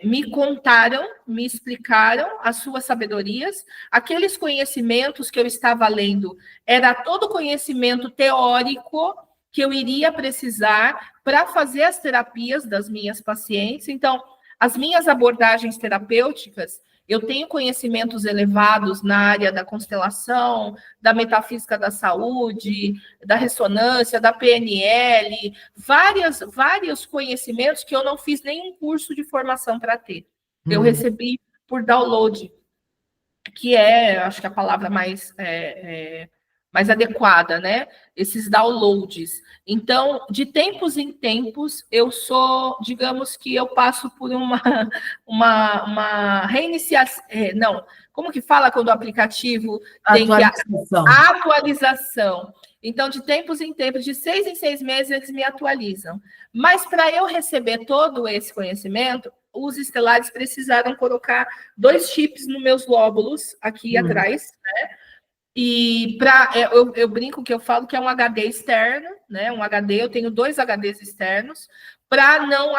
me contaram, me explicaram as suas sabedorias, aqueles conhecimentos que eu estava lendo, era todo conhecimento teórico que eu iria precisar para fazer as terapias das minhas pacientes. Então, as minhas abordagens terapêuticas, eu tenho conhecimentos elevados na área da constelação, da metafísica da saúde, da ressonância, da PNL, vários conhecimentos que eu não fiz nenhum curso de formação para ter. Eu recebi por download, que acho que a palavra mais adequada, né? Esses downloads. Então, de tempos em tempos, eu sou, digamos que eu passo por uma reiniciação. Não, como que fala quando o aplicativo tem que atualização? Então, de tempos em tempos, de 6 em 6 meses, eles me atualizam. Mas para eu receber todo esse conhecimento, os estelares precisaram colocar 2 chips nos meus lóbulos aqui atrás, né? E eu brinco que eu falo que é um HD externo, né? Um HD, eu tenho 2 HDs externos, para não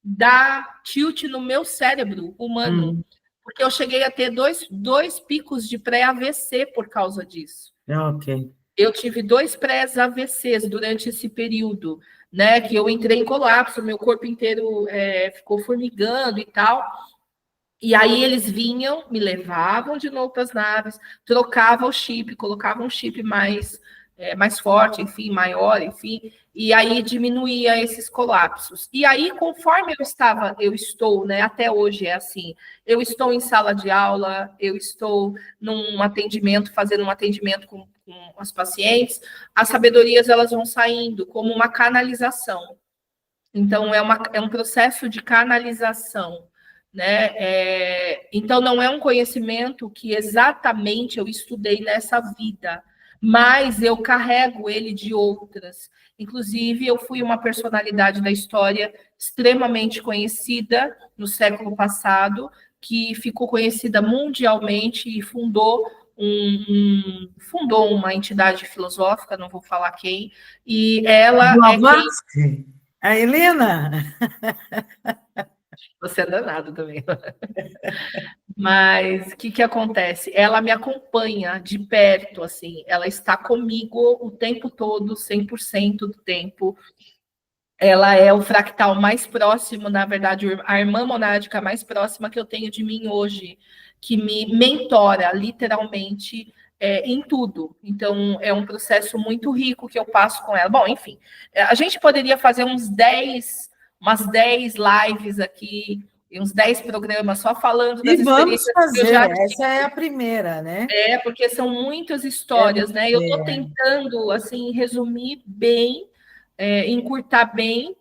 dar tilt no meu cérebro humano. Porque eu cheguei a ter dois picos de pré-AVC por causa disso. Ok. Eu tive 2 pré-AVCs durante esse período, né? Que eu entrei em colapso, meu corpo inteiro ficou formigando e tal. E aí eles vinham, me levavam de novo para as naves, trocavam o chip, colocavam um chip mais forte, enfim, maior, enfim, e aí diminuía esses colapsos. E aí, conforme eu estou, né, até hoje é assim, eu estou em sala de aula, eu estou num atendimento, fazendo um atendimento com as pacientes, as sabedorias elas vão saindo como uma canalização. Então, é um processo de canalização, né? Então, não é um conhecimento que exatamente eu estudei nessa vida, mas eu carrego ele de outras. Inclusive, eu fui uma personalidade da história extremamente conhecida no século passado, que ficou conhecida mundialmente e fundou uma entidade filosófica, não vou falar quem, e ela é quem... A Helena? Você é danado também. Mas o que acontece? Ela me acompanha de perto, assim, ela está comigo o tempo todo, 100% do tempo. Ela é o fractal mais próximo, na verdade, a irmã monádica mais próxima que eu tenho de mim hoje, que me mentora, literalmente, em tudo. Então, é um processo muito rico que eu passo com ela. Bom, enfim, a gente poderia fazer umas 10 lives aqui, e uns 10 programas só falando das experiências que eu já tive. Essa é a primeira, né? Porque são muitas histórias, né? Eu estou tentando, assim, resumir bem, encurtar bem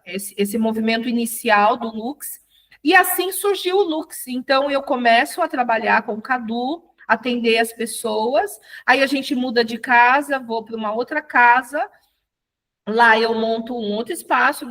esse movimento inicial do Lux, e assim surgiu o Lux. Então, eu começo a trabalhar com o Cadu, atender as pessoas, aí a gente muda de casa, vou para uma outra casa, lá eu monto um outro espaço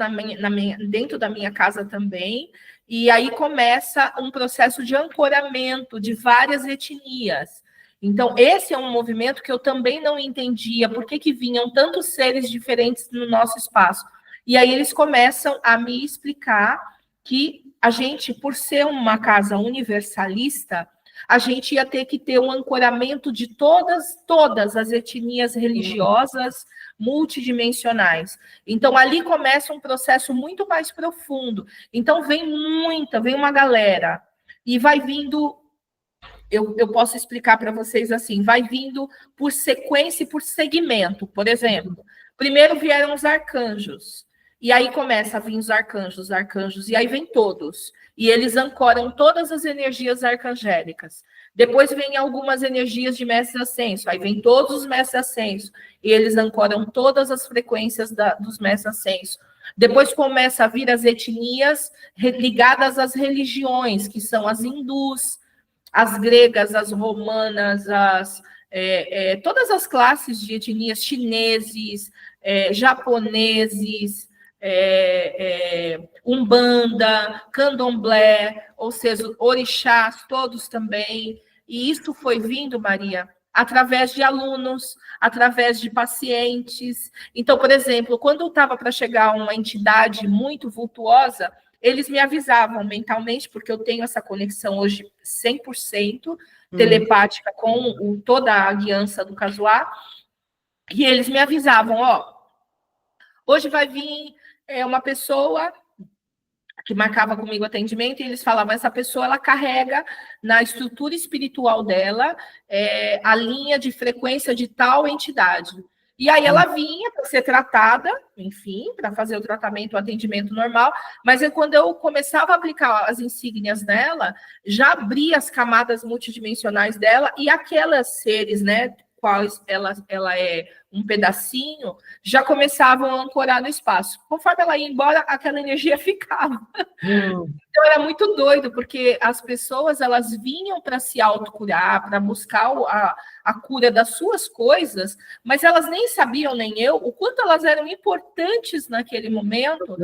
dentro da minha casa também, e aí começa um processo de ancoramento de várias etnias. Então, esse é um movimento que eu também não entendia, por que vinham tantos seres diferentes no nosso espaço. E aí eles começam a me explicar que a gente, por ser uma casa universalista, a gente ia ter que ter um ancoramento de todas as etnias religiosas multidimensionais. Então, ali começa um processo muito mais profundo. Então, vem uma galera, e vai vindo, eu posso explicar para vocês assim, vai vindo por sequência e por segmento. Por exemplo, primeiro vieram os arcanjos, e aí começa a vir os arcanjos, e aí vem todos. E eles ancoram todas as energias arcangélicas. Depois vem algumas energias de mestre ascenso, aí vem todos os mestres ascenso, e eles ancoram todas as frequências dos mestres ascenso. Depois começa a vir as etnias ligadas às religiões, que são as hindus, as gregas, as romanas, todas as classes de etnias, chineses, japoneses, Umbanda, Candomblé, ou seja, orixás, todos também. E isso foi vindo, Maria, através de alunos, através de pacientes. Então, por exemplo, quando eu estava para chegar uma entidade muito vultuosa, eles me avisavam mentalmente, porque eu tenho essa conexão hoje 100% telepática com toda a guiança do Casuá, e eles me avisavam, hoje vai vir uma pessoa que marcava comigo atendimento, e eles falavam, essa pessoa, ela carrega na estrutura espiritual dela a linha de frequência de tal entidade. E aí ela vinha para ser tratada, enfim, para fazer o tratamento, o atendimento normal, mas quando eu começava a aplicar as insígnias dela, já abria as camadas multidimensionais dela, e aquelas seres, né, quais ela é um pedacinho, já começavam a ancorar no espaço. Conforme ela ia embora, aquela energia ficava. Então, era muito doido, porque as pessoas, elas vinham para se autocurar, para buscar a cura das suas coisas, mas elas nem sabiam, nem eu, o quanto elas eram importantes naquele momento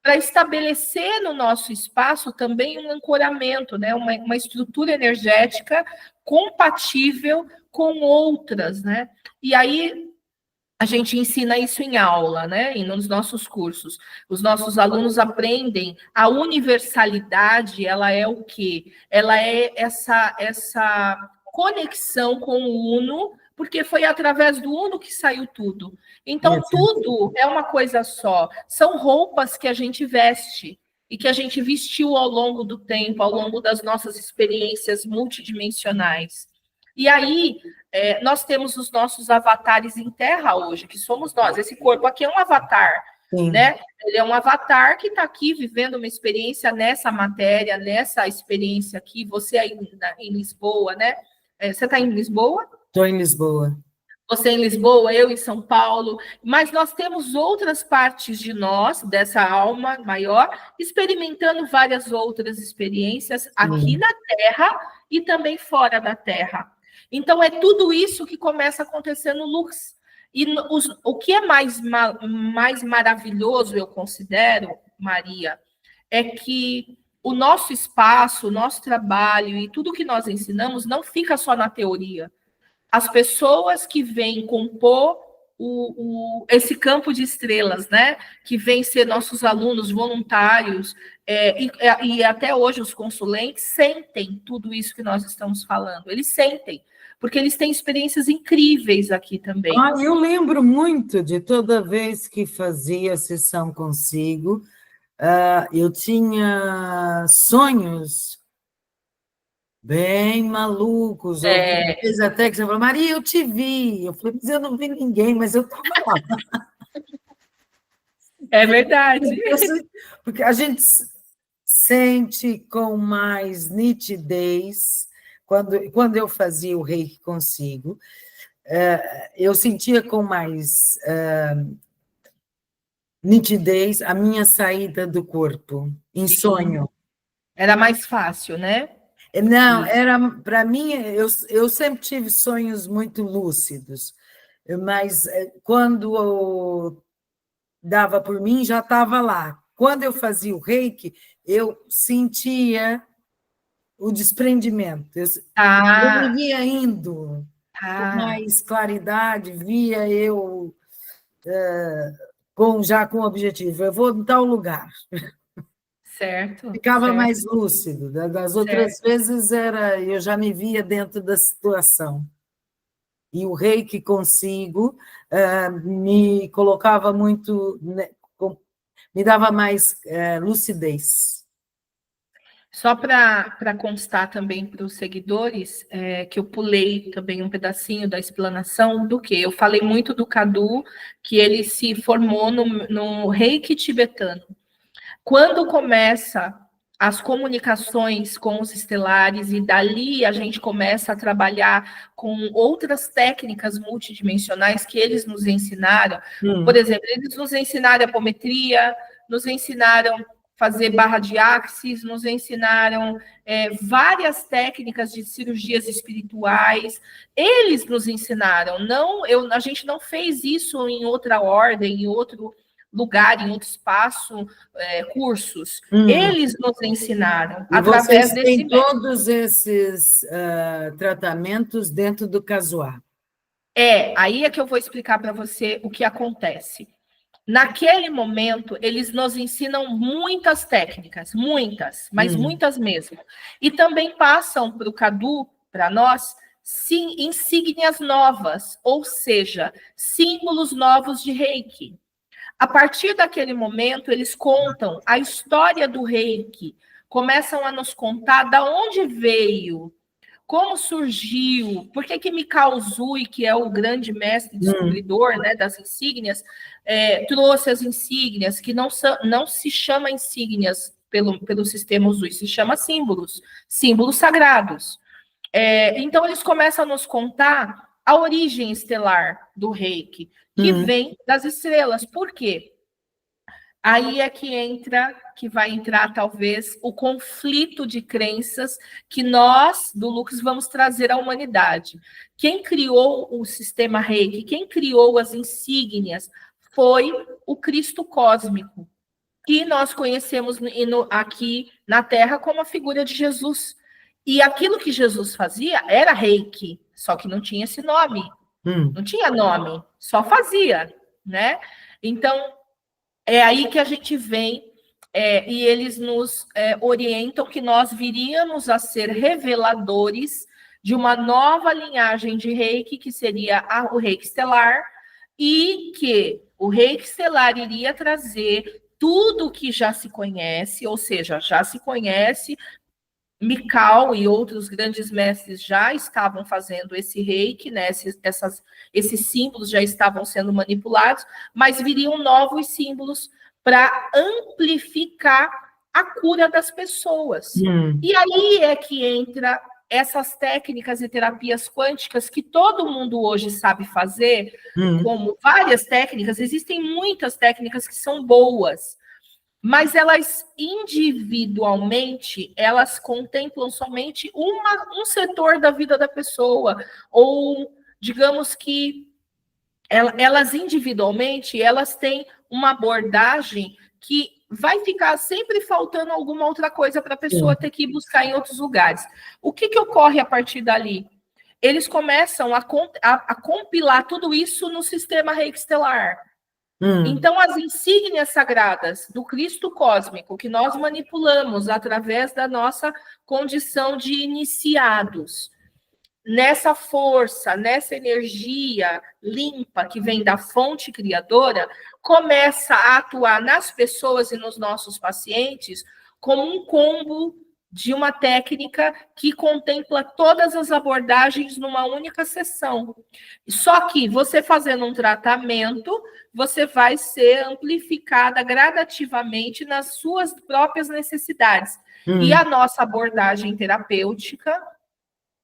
para estabelecer no nosso espaço também um ancoramento, né? Uma estrutura energética compatível com outras, né? E aí a gente ensina isso em aula, né? E nos nossos cursos. Os nossos alunos aprendem a universalidade, ela é o quê? Ela é essa conexão com o uno, porque foi através do Uno que saiu tudo. Então, tudo é uma coisa só. São roupas que a gente veste e que a gente vestiu ao longo do tempo, ao longo das nossas experiências multidimensionais. E aí, nós temos os nossos avatares em terra hoje, que somos nós. Esse corpo aqui é um avatar, Sim. né? Ele é um avatar que está aqui vivendo uma experiência nessa matéria, nessa experiência aqui. Você aí em Lisboa, né? Você está em Lisboa? Estou em Lisboa. Você em Lisboa, eu em São Paulo, mas nós temos outras partes de nós, dessa alma maior, experimentando várias outras experiências aqui na Terra e também fora da Terra. Então, é tudo isso que começa a acontecer no Lux. E o que é mais maravilhoso, eu considero, Maria, é que o nosso espaço, o nosso trabalho e tudo que nós ensinamos não fica só na teoria. As pessoas que vêm compor esse campo de estrelas, né? Que vêm ser nossos alunos voluntários, e até hoje os consulentes sentem tudo isso que nós estamos falando. Eles sentem, porque eles têm experiências incríveis aqui também. Eu lembro muito de toda vez que fazia sessão consigo, eu tinha sonhos bem malucos, até que você falou, Maria, eu te vi. Eu falei, mas eu não vi ninguém, mas eu estava lá. É verdade. Porque a gente sente com mais nitidez, quando eu fazia o reiki consigo, eu sentia com mais nitidez a minha saída do corpo, em sonho. Era mais fácil, né? Não, era para mim, eu sempre tive sonhos muito lúcidos, mas quando dava por mim, já estava lá. Quando eu fazia o reiki, eu sentia o desprendimento. Eu me via indo com mais claridade, via eu já com o objetivo, eu vou em tal lugar. Certo. Ficava mais lúcido. Das outras vezes eu já me via dentro da situação. E o reiki consigo me colocava muito, me dava mais lucidez. Só para constar também para os seguidores, que eu pulei também um pedacinho da explanação do que eu falei muito do Cadu, que ele se formou no reiki tibetano. Quando começa as comunicações com os estelares, e dali a gente começa a trabalhar com outras técnicas multidimensionais que eles nos ensinaram. Por exemplo, eles nos ensinaram apometria, nos ensinaram fazer barra de axis, nos ensinaram várias técnicas de cirurgias espirituais. Eles nos ensinaram. A gente não fez isso em outra ordem, em outro lugar, em outro espaço, cursos. Eles nos ensinaram através desse tem todos esses tratamentos dentro do Kazuha. Aí é que eu vou explicar para você o que acontece. Naquele momento, eles nos ensinam muitas técnicas, muitas, mas muitas mesmo. E também passam para o Cadu, para nós, sim, insígnias novas, ou seja, símbolos novos de Reiki. A partir daquele momento, eles contam a história do Reiki, começam a nos contar da onde veio, como surgiu, por que Mikao Usui, que é o grande mestre descobridor, né, das insígnias, trouxe as insígnias, que não se chama insígnias pelo sistema Usui, se chama símbolos sagrados. Então, eles começam a nos contar a origem estelar do Reiki, que vem das estrelas. Por quê? Aí é que vai entrar, talvez, o conflito de crenças que nós, do Lux, vamos trazer à humanidade. Quem criou o sistema Reiki, quem criou as insígnias, foi o Cristo cósmico, que nós conhecemos aqui na Terra como a figura de Jesus. E aquilo que Jesus fazia era Reiki, só que não tinha esse nome. Não tinha nome, só fazia, né? Então, é aí que a gente vem e eles nos orientam que nós viríamos a ser reveladores de uma nova linhagem de Reiki, que seria o Reiki estelar, e que o Reiki estelar iria trazer tudo o que já se conhece, ou seja, já se conhece, Mikao e outros grandes mestres já estavam fazendo esse reiki, né? Esses símbolos já estavam sendo manipulados, mas viriam novos símbolos para amplificar a cura das pessoas. E aí é que entra essas técnicas e terapias quânticas que todo mundo hoje sabe fazer, como várias técnicas, existem muitas técnicas que são boas, mas elas individualmente, elas contemplam somente um setor da vida da pessoa, ou digamos que elas individualmente, elas têm uma abordagem que vai ficar sempre faltando alguma outra coisa para a pessoa ter que ir buscar em outros lugares. O que ocorre a partir dali? Eles começam a compilar tudo isso no sistema Reiki estelar. Então, as insígnias sagradas do Cristo cósmico, que nós manipulamos através da nossa condição de iniciados, nessa força, nessa energia limpa que vem da fonte criadora, começa a atuar nas pessoas e nos nossos pacientes como um combo de uma técnica que contempla todas as abordagens numa única sessão. Só que você fazendo um tratamento, você vai ser amplificada gradativamente nas suas próprias necessidades. E a nossa abordagem terapêutica,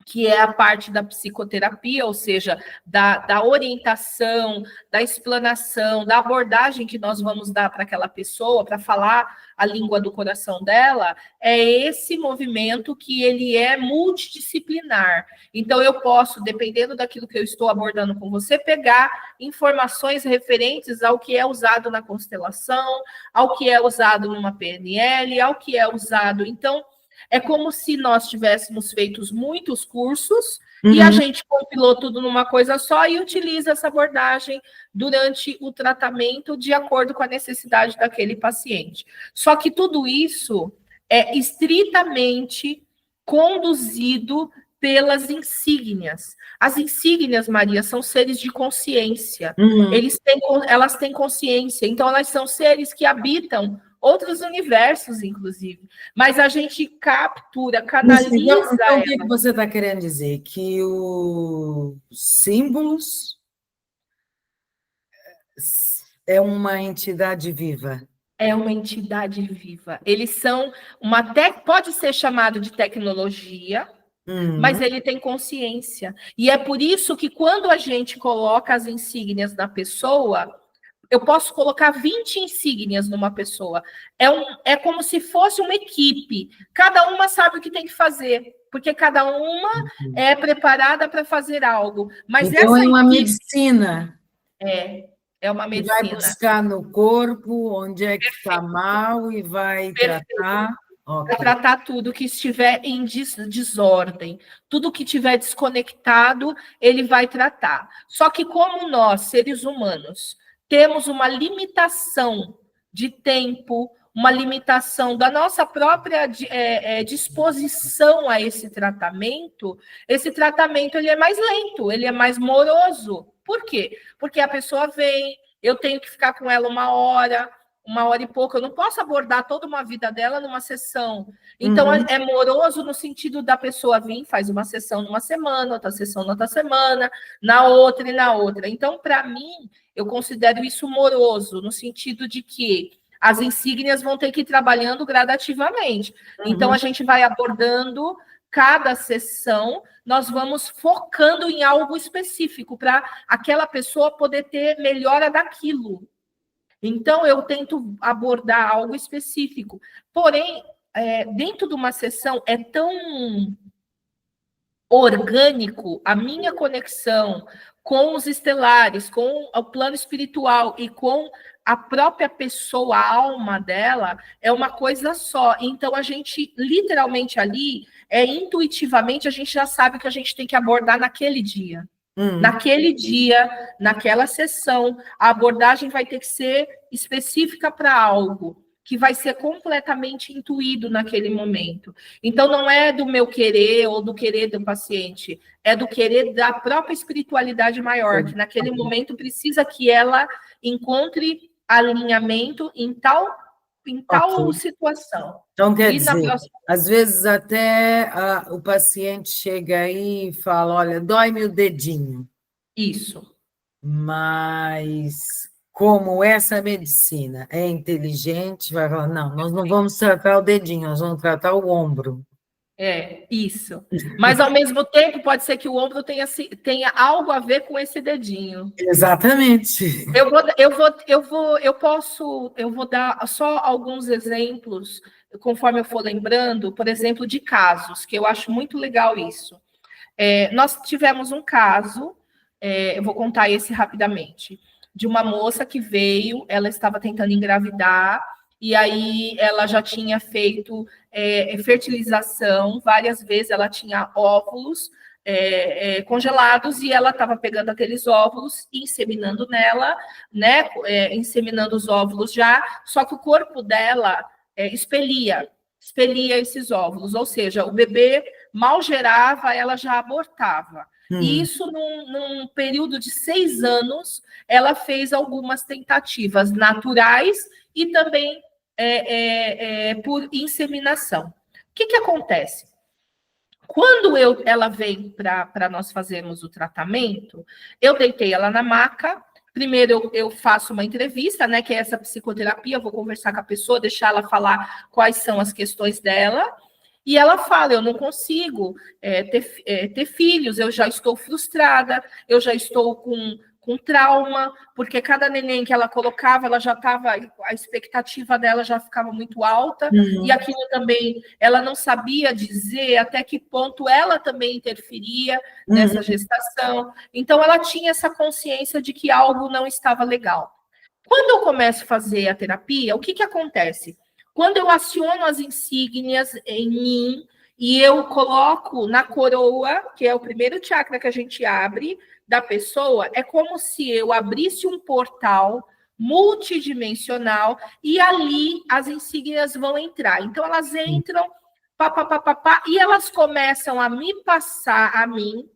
que é a parte da psicoterapia, ou seja, da orientação, da explanação, da abordagem que nós vamos dar para aquela pessoa, para falar a língua do coração dela, é esse movimento que ele é multidisciplinar. Então, eu posso, dependendo daquilo que eu estou abordando com você, pegar informações referentes ao que é usado na constelação, ao que é usado numa PNL, ao que é usado... Então, é como se nós tivéssemos feito muitos cursos e a gente compilou tudo numa coisa só e utiliza essa abordagem durante o tratamento de acordo com a necessidade daquele paciente. Só que tudo isso é estritamente conduzido pelas insígnias. As insígnias, Maria, são seres de consciência. Elas têm consciência, então elas são seres que habitam outros universos, inclusive. Mas a gente captura, canaliza... Então, o que você está querendo dizer? Que os símbolos é uma entidade viva? É uma entidade viva. Eles são pode ser chamado de tecnologia, mas ele tem consciência. E é por isso que quando a gente coloca as insígnias na pessoa... Eu posso colocar 20 insígnias numa pessoa. É como se fosse uma equipe. Cada uma sabe o que tem que fazer, porque cada uma é preparada para fazer algo. Mas então, é uma medicina. É uma medicina. Vai buscar no corpo onde é que está mal e vai tratar. Vai tratar tudo que estiver em desordem. Tudo que estiver desconectado, ele vai tratar. Só que como nós, seres humanos, temos uma limitação de tempo, uma limitação da nossa própria disposição a esse tratamento ele é mais lento, ele é mais moroso. Por quê? Porque a pessoa vem, eu tenho que ficar com ela uma hora e pouco, eu não posso abordar toda uma vida dela numa sessão. Então, é moroso no sentido da pessoa vir, faz uma sessão numa semana, outra sessão na outra semana, na outra e na outra. Então, para mim, eu considero isso moroso, no sentido de que as insígnias vão ter que ir trabalhando gradativamente. Então, a gente vai abordando cada sessão, nós vamos focando em algo específico, para aquela pessoa poder ter melhora daquilo. Então, eu tento abordar algo específico. Porém, dentro de uma sessão, é tão orgânico a minha conexão com os estelares, com o plano espiritual e com a própria pessoa, a alma dela, é uma coisa só. Então, a gente, literalmente ali, intuitivamente, a gente já sabe o que a gente tem que abordar naquele dia. Naquele dia, naquela sessão, a abordagem vai ter que ser específica para algo. que vai ser completamente intuído naquele momento. Então, não é do meu querer ou do querer do paciente, é do querer da própria espiritualidade maior, que naquele momento precisa que ela encontre alinhamento em tal situação. Então, quer E na dizer, próxima... às vezes até o paciente chega aí e fala, olha, dói-me o dedinho. Isso. Mas como essa medicina é inteligente, vai falar, não, nós não vamos tratar o dedinho, nós vamos tratar o ombro. É, isso. Mas, ao mesmo tempo, pode ser que o ombro tenha algo a ver com esse dedinho. Exatamente. Eu vou dar só alguns exemplos, conforme eu for lembrando, por exemplo, de casos, que eu acho muito legal isso. Nós tivemos um caso, eu vou contar esse rapidamente, de uma moça que veio, ela estava tentando engravidar, e aí ela já tinha feito fertilização várias vezes, ela tinha óvulos congelados, e ela estava pegando aqueles óvulos e inseminando nela, né? Inseminando os óvulos já, só que o corpo dela expelia esses óvulos, ou seja, o bebê mal gerava, ela já abortava. E isso, num período de 6 anos, ela fez algumas tentativas naturais e também por inseminação. O que acontece? Quando ela veio para nós fazermos o tratamento, eu deitei ela na maca. Primeiro eu faço uma entrevista, né, que é essa psicoterapia, eu vou conversar com a pessoa, deixar ela falar quais são as questões dela. E ela fala, eu não consigo ter filhos, eu já estou frustrada, eu já estou com trauma, porque cada neném que ela colocava, ela já estava, a expectativa dela já ficava muito alta, e aquilo também, ela não sabia dizer até que ponto ela também interferia nessa gestação. Então, ela tinha essa consciência de que algo não estava legal. Quando eu começo a fazer a terapia, o que acontece? Quando eu aciono as insígnias em mim e eu coloco na coroa, que é o primeiro chakra que a gente abre da pessoa, é como se eu abrisse um portal multidimensional e ali as insígnias vão entrar. Então, elas entram, e elas começam a me passar a mim,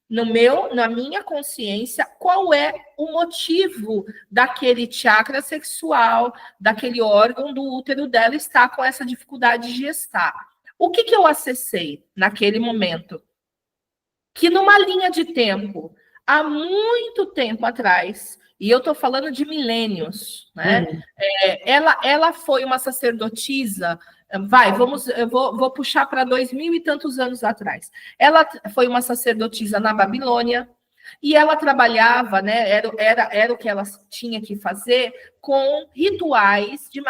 na minha consciência, qual é o motivo daquele chakra sexual, daquele órgão do útero dela estar com essa dificuldade de gestar. O que eu acessei naquele momento? Que numa linha de tempo, há muito tempo atrás, e eu estou falando de milênios, né? Ela foi uma sacerdotisa. Eu vou puxar para 2000 e tantos anos atrás. Ela foi uma sacerdotisa na Babilônia e ela trabalhava, né? Era o que ela tinha que fazer com rituais de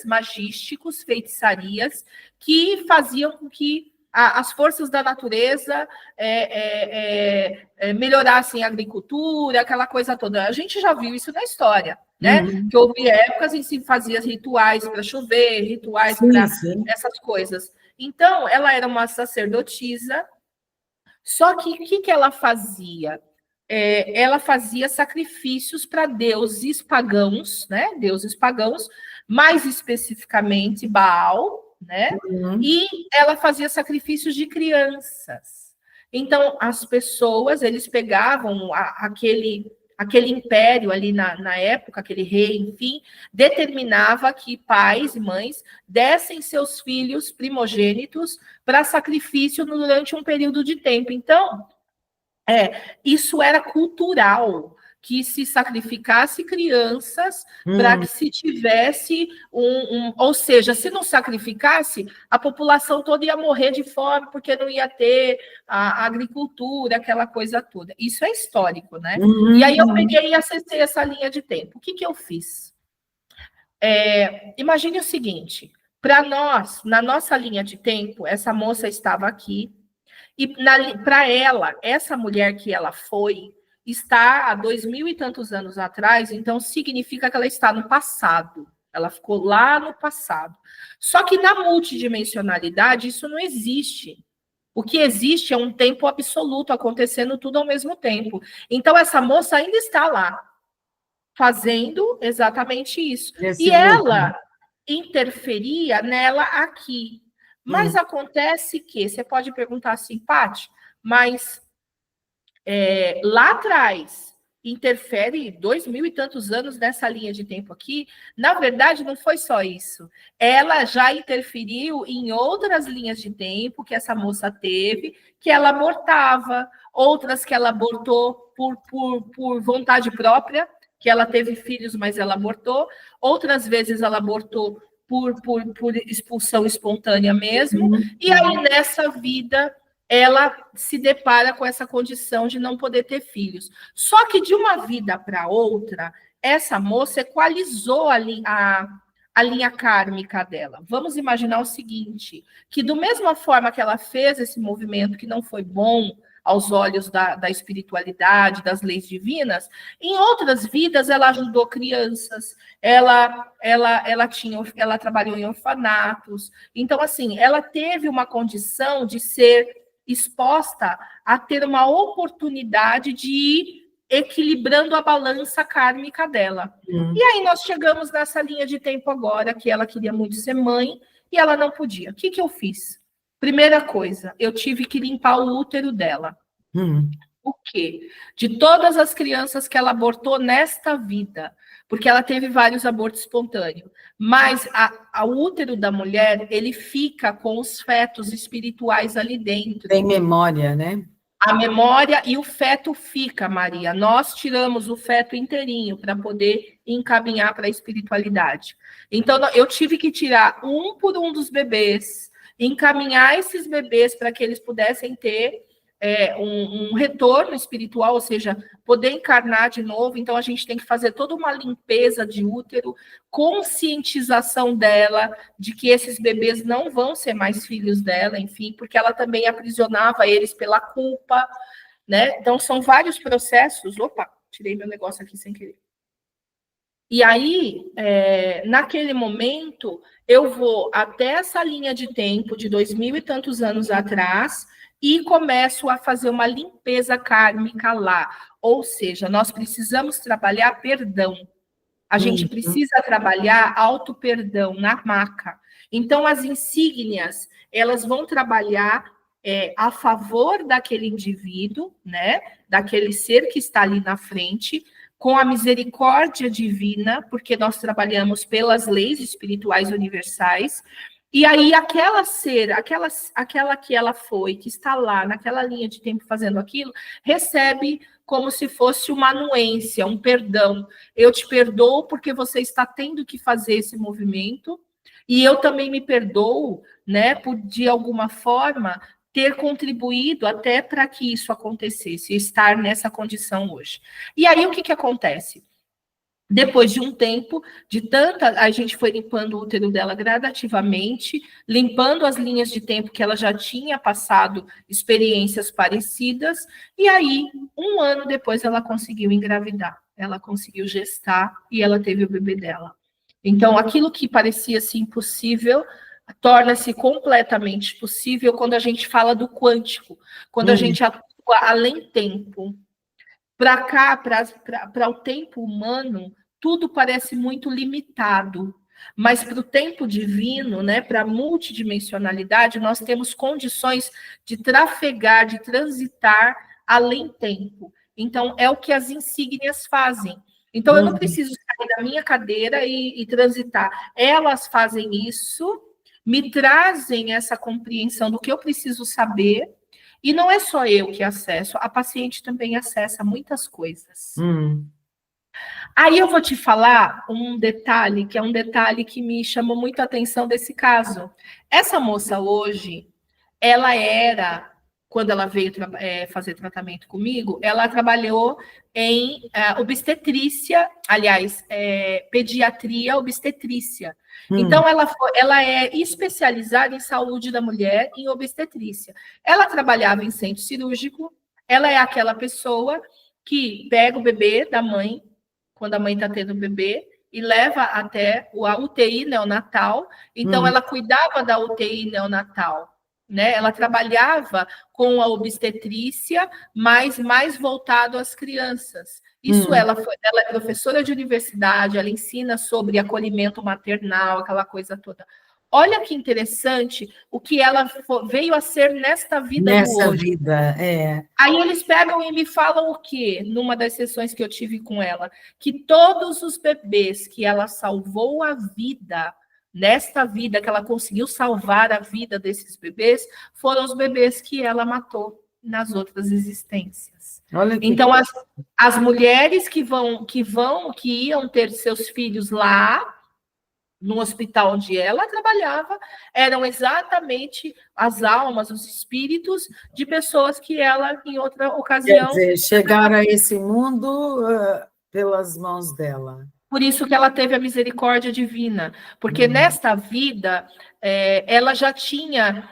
magísticos, feitiçarias, que faziam com que as forças da natureza melhorassem a agricultura, aquela coisa toda. A gente já viu isso na história, né? Que houve épocas em que se fazia rituais para chover, rituais para essas coisas. Então, ela era uma sacerdotisa, só que o que ela fazia? Ela fazia sacrifícios para deuses pagãos, né? Deuses pagãos, mais especificamente Baal, né? E ela fazia sacrifícios de crianças. Então, as pessoas, eles pegavam aquele império ali na época, aquele rei, enfim, determinava que pais e mães dessem seus filhos primogênitos para sacrifício durante um período de tempo. Então, isso era cultural, que se sacrificasse crianças para que se tivesse ou seja, se não sacrificasse, a população toda ia morrer de fome, porque não ia ter a agricultura, aquela coisa toda. Isso é histórico, né? E aí eu peguei e acessei essa linha de tempo. O que eu fiz? Imagine o seguinte, para nós, na nossa linha de tempo, essa moça estava aqui, e para ela, essa mulher que ela foi, está há 2000 e tantos anos atrás, então significa que ela está no passado. Ela ficou lá no passado. Só que na multidimensionalidade, isso não existe. O que existe é um tempo absoluto, acontecendo tudo ao mesmo tempo. Então, essa moça ainda está lá, fazendo exatamente isso. E ela interferia nela aqui. Mas acontece que, você pode perguntar assim, Paty, mas lá atrás, interfere 2000 e tantos anos nessa linha de tempo aqui, na verdade, não foi só isso. Ela já interferiu em outras linhas de tempo que essa moça teve, que ela abortava, outras que ela abortou por vontade própria, que ela teve filhos, mas ela abortou, outras vezes ela abortou por expulsão espontânea mesmo, e aí nessa vida ela se depara com essa condição de não poder ter filhos. Só que de uma vida para outra, essa moça equalizou a linha kármica dela. Vamos imaginar o seguinte, que do mesma forma que ela fez esse movimento que não foi bom aos olhos da espiritualidade, das leis divinas, em outras vidas ela ajudou crianças, ela trabalhou em orfanatos. Então, assim, ela teve uma condição de ser exposta a ter uma oportunidade de ir equilibrando a balança kármica dela. E aí nós chegamos nessa linha de tempo agora, que ela queria muito ser mãe e ela não podia. O que eu fiz? Primeira coisa, eu tive que limpar o útero dela. O quê? De todas as crianças que ela abortou nesta vida, porque ela teve vários abortos espontâneos, mas o útero da mulher, ele fica com os fetos espirituais ali dentro. Tem memória, né? A memória e o feto fica, Maria. Nós tiramos o feto inteirinho para poder encaminhar para a espiritualidade. Então, eu tive que tirar um por um dos bebês, encaminhar esses bebês para que eles pudessem ter um retorno espiritual, ou seja, poder encarnar de novo. Então, a gente tem que fazer toda uma limpeza de útero, conscientização dela de que esses bebês não vão ser mais filhos dela, enfim, porque ela também aprisionava eles pela culpa, né? Então, são vários processos. Opa, tirei meu negócio aqui sem querer. E aí, naquele momento, eu vou até essa linha de tempo de 2000 e tantos anos atrás e começo a fazer uma limpeza kármica lá. Ou seja, nós precisamos trabalhar perdão. A gente precisa trabalhar auto-perdão na maca. Então, as insígnias, elas vão trabalhar a favor daquele indivíduo, né? Daquele ser que está ali na frente, com a misericórdia divina, porque nós trabalhamos pelas leis espirituais universais. E aí, aquela que ela foi, que está lá naquela linha de tempo fazendo aquilo, recebe como se fosse uma anuência, um perdão. Eu te perdoo porque você está tendo que fazer esse movimento, e eu também me perdoo, né, por, de alguma forma, ter contribuído até para que isso acontecesse, estar nessa condição hoje. E aí, o que acontece? Depois de um tempo, a gente foi limpando o útero dela gradativamente, limpando as linhas de tempo que ela já tinha passado experiências parecidas, e aí, 1 ano depois, ela conseguiu engravidar, ela conseguiu gestar e ela teve o bebê dela. Então, aquilo que parecia assim, impossível torna-se completamente possível quando a gente fala do quântico, quando a gente atua além tempo. Para cá, para o tempo humano, tudo parece muito limitado. Mas para o tempo divino, né, para a multidimensionalidade, nós temos condições de trafegar, de transitar além tempo. Então, é o que as insígnias fazem. Então, eu não preciso sair da minha cadeira e transitar. Elas fazem isso, me trazem essa compreensão do que eu preciso saber. E não é só eu que acesso, a paciente também acessa muitas coisas. Aí eu vou te falar um detalhe, que é um detalhe que me chamou muito a atenção desse caso. Essa moça hoje, ela era, quando ela veio fazer tratamento comigo, ela trabalhou em obstetrícia, aliás, pediatria obstetrícia. Então, ela é especializada em saúde da mulher em obstetrícia. Ela trabalhava em centro cirúrgico, ela é aquela pessoa que pega o bebê da mãe, quando a mãe está tendo o bebê, e leva até a UTI neonatal. Então, ela cuidava da UTI neonatal, né? Ela trabalhava com a obstetrícia, mas mais voltado às crianças. Isso ela é professora de universidade, ela ensina sobre acolhimento maternal, aquela coisa toda. Olha que interessante o que ela veio a ser nesta vida do Nessa hoje. vida, é. Aí eles pegam e me falam o quê? Numa das sessões que eu tive com ela, que todos os bebês que ela salvou a vida, nesta vida, que ela conseguiu salvar a vida desses bebês, foram os bebês que ela matou nas outras existências. Olha que Então, as mulheres que iam ter seus filhos lá, no hospital onde ela trabalhava, eram exatamente as almas, os espíritos de pessoas que ela, em outra quer ocasião... dizer, chegaram a esse mundo pelas mãos dela. Por isso que ela teve a misericórdia divina, porque nesta vida, ela já tinha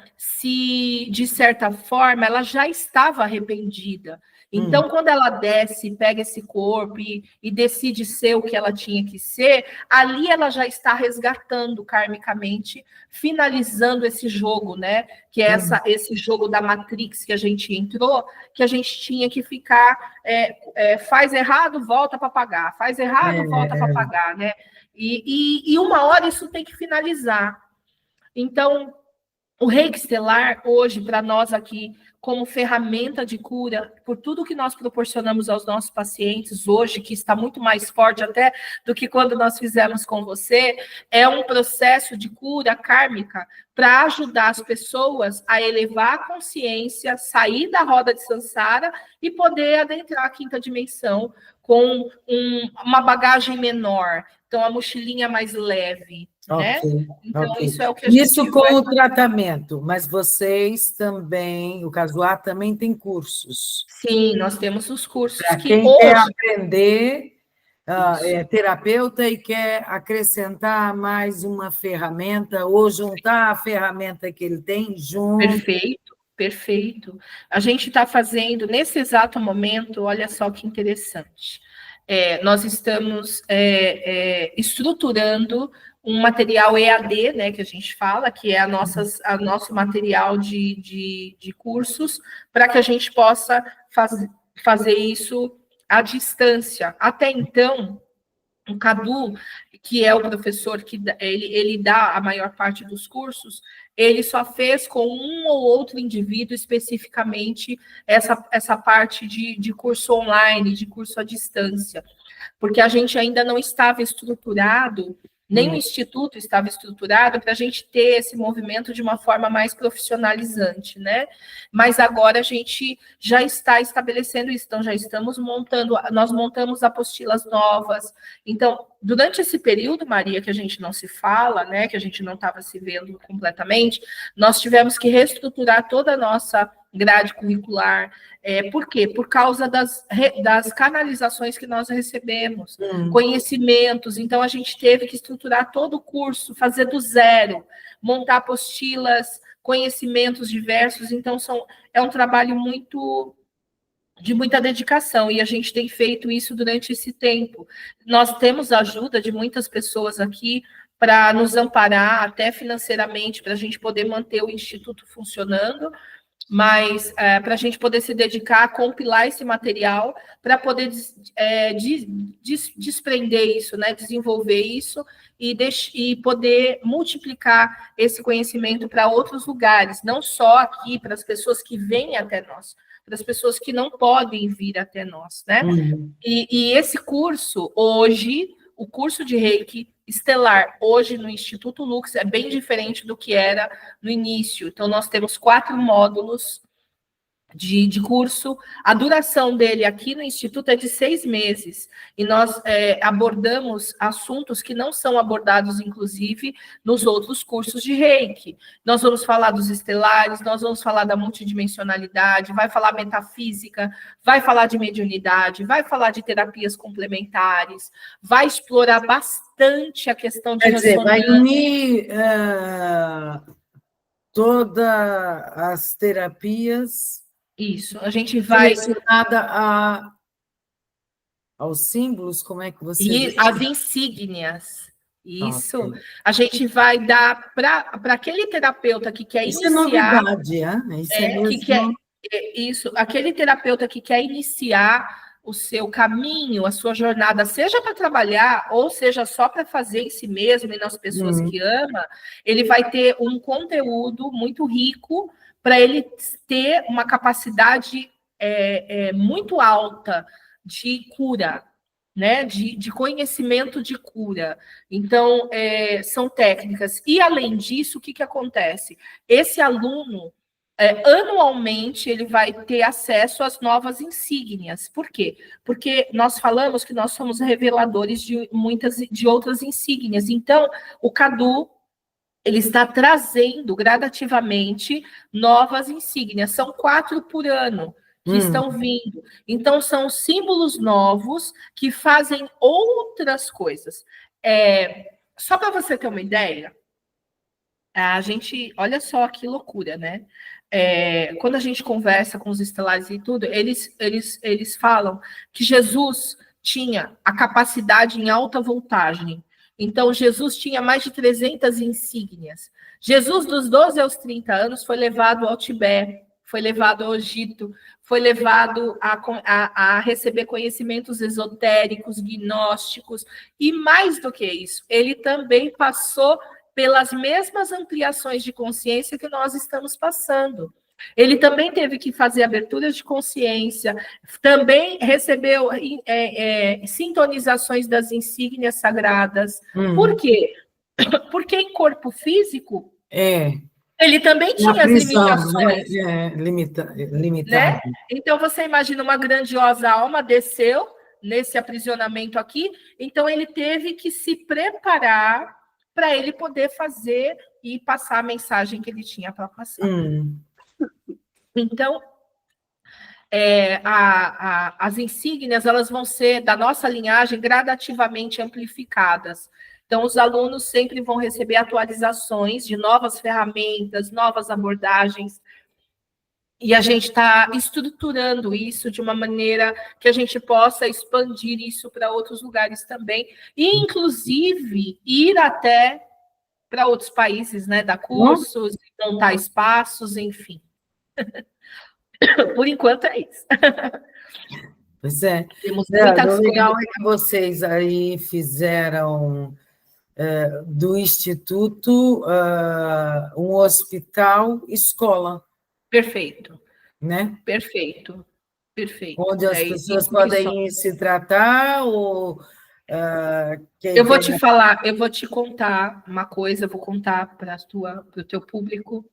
de certa forma, ela já estava arrependida. Então, quando ela desce, pega esse corpo e decide ser o que ela tinha que ser, ali ela já está resgatando karmicamente, finalizando esse jogo, né? Que é esse jogo da Matrix que a gente entrou, que a gente tinha que ficar, faz errado, volta para pagar, faz errado, volta para pagar, né? E uma hora isso tem que finalizar. Então, o reiki estelar, hoje, para nós aqui, como ferramenta de cura, por tudo que nós proporcionamos aos nossos pacientes hoje, que está muito mais forte até do que quando nós fizemos com você, é um processo de cura kármica para ajudar as pessoas a elevar a consciência, sair da roda de samsara e poder adentrar a quinta dimensão com uma bagagem menor. Então, a mochilinha mais leve, né? Então, isso é o que a gente Isso com o tratamento, mas vocês também, o Casuar também tem cursos. Sim, nós temos os cursos para que quem hoje... quer aprender, é terapeuta e quer acrescentar mais uma ferramenta, ou juntar a ferramenta que ele tem junto. Perfeito, perfeito. A gente está fazendo, nesse exato momento, olha só que interessante. Nós estamos estruturando um material EAD, né, que a gente fala, que é nosso material de cursos, para que a gente possa fazer isso à distância. Até então, o Cadu, que é o professor que ele dá a maior parte dos cursos, ele só fez com um ou outro indivíduo especificamente essa parte de curso online, de curso à distância, porque a gente ainda não estava estruturado, nem o Instituto estava estruturado para a gente ter esse movimento de uma forma mais profissionalizante, né? Mas agora a gente já está estabelecendo isso, então já estamos nós montamos apostilas novas. Então, durante esse período, Maria, que a gente não se fala, né, que a gente não estava se vendo completamente, nós tivemos que reestruturar toda a nossa grade curricular. Por quê? Por causa das canalizações que nós recebemos, conhecimentos. Então, a gente teve que estruturar todo o curso, fazer do zero, montar apostilas, conhecimentos diversos. Então, é um trabalho de muita dedicação, e a gente tem feito isso durante esse tempo. Nós temos a ajuda de muitas pessoas aqui para nos amparar, até financeiramente, para a gente poder manter o Instituto funcionando, mas para a gente poder se dedicar a compilar esse material, para poder desprender isso, né, desenvolver isso e poder multiplicar esse conhecimento para outros lugares, não só aqui, para as pessoas que vêm até nós, para as pessoas que não podem vir até nós, né? E esse curso, hoje, o curso de Reiki Estelar, hoje no Instituto Lux, é bem diferente do que era no início. Então, nós temos 4 módulos de curso. A duração dele aqui no Instituto é de 6 meses. E nós abordamos assuntos que não são abordados, inclusive, nos outros cursos de Reiki. Nós vamos falar dos estelares, nós vamos falar da multidimensionalidade, vai falar metafísica, vai falar de mediunidade, vai falar de terapias complementares, vai explorar bastante a questão de ressonância. Vai unir todas as terapias. Isso, a gente vai... Relacionada aos símbolos, como é que você... E as insígnias, isso. Okay. A gente vai dar para aquele terapeuta que quer isso iniciar... Isso é novidade, isso, aquele terapeuta que quer iniciar o seu caminho, a sua jornada, seja para trabalhar ou seja só para fazer em si mesmo e nas pessoas que ama, ele vai ter um conteúdo muito rico para ele ter uma capacidade muito alta de cura, né? De conhecimento de cura. Então, são técnicas. E, além disso, o que acontece? Esse aluno, anualmente, ele vai ter acesso às novas insígnias. Por quê? Porque nós falamos que nós somos reveladores de outras insígnias. Então, o Cadu, ele está trazendo gradativamente novas insígnias. São 4 por ano que estão vindo. Então, são símbolos novos que fazem outras coisas. Só para você ter uma ideia, a gente, olha só que loucura, né? Quando a gente conversa com os estelares e tudo, eles falam que Jesus tinha a capacidade em alta voltagem. Então, Jesus tinha mais de 300 insígnias. Jesus, dos 12 aos 30 anos, foi levado ao Tibete, foi levado ao Egito, foi levado a receber conhecimentos esotéricos, gnósticos, e mais do que isso, ele também passou pelas mesmas ampliações de consciência que nós estamos passando. Ele também teve que fazer aberturas de consciência, também recebeu sintonizações das insígnias sagradas. Por quê? Porque em corpo físico, ele também tinha prisão, as limitações. Limitado. Né? Então, você imagina uma grandiosa alma desceu nesse aprisionamento aqui, então ele teve que se preparar para ele poder fazer e passar a mensagem que ele tinha para passar. Então, as insígnias, elas vão ser, da nossa linhagem, gradativamente amplificadas. Então, os alunos sempre vão receber atualizações de novas ferramentas, novas abordagens, e a gente está estruturando isso de uma maneira que a gente possa expandir isso para outros lugares também, e, inclusive, ir até para outros países, né? Dar cursos, montar espaços, enfim. Por enquanto é isso. Pois é. Temos muitas O legal coisas. é que vocês aí fizeram do Instituto um hospital escola. Perfeito. Né? Perfeito. Onde as pessoas podem se tratar ou... eu vou te falar, eu vou te contar uma coisa, eu vou contar para o teu público.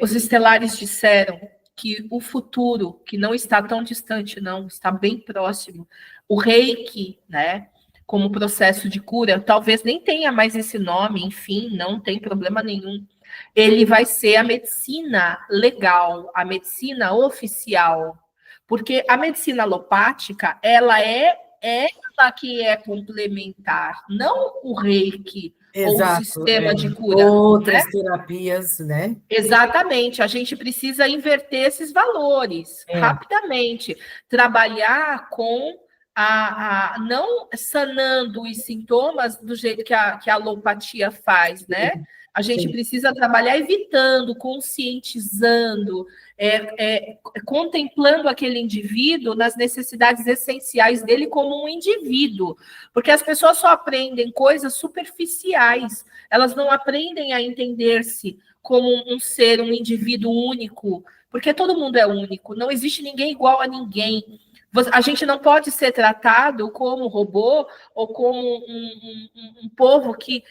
Os estelares disseram que o futuro, que não está tão distante, não, está bem próximo. O Reiki, né, como processo de cura, talvez nem tenha mais esse nome, enfim, não tem problema nenhum. Ele vai ser a medicina legal, a medicina oficial. Porque a medicina alopática, ela é ela que é complementar, não o Reiki. Exato, ou o sistema de cura. Outras terapias, né? Exatamente. A gente precisa inverter esses valores rapidamente. Trabalhar com não sanando os sintomas do jeito que a alopatia faz, né? A gente precisa trabalhar evitando, conscientizando, contemplando aquele indivíduo nas necessidades essenciais dele como um indivíduo. Porque as pessoas só aprendem coisas superficiais, elas não aprendem a entender-se como um ser, um indivíduo único, porque todo mundo é único, não existe ninguém igual a ninguém. A gente não pode ser tratado como robô ou como um povo que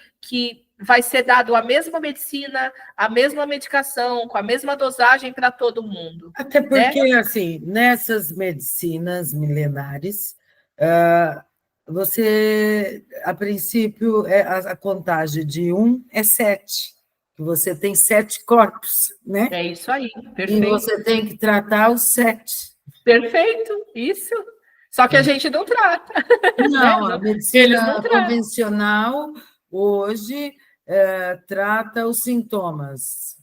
vai ser dado a mesma medicina, a mesma medicação, com a mesma dosagem para todo mundo. Até porque, assim, nessas medicinas milenares, você, a princípio, a contagem de 1 é 7. Você tem 7 corpos, né? É isso aí, perfeito. E você tem que tratar os 7. Perfeito, isso. Só que a gente não trata. Não, a medicina convencional hoje trata os sintomas.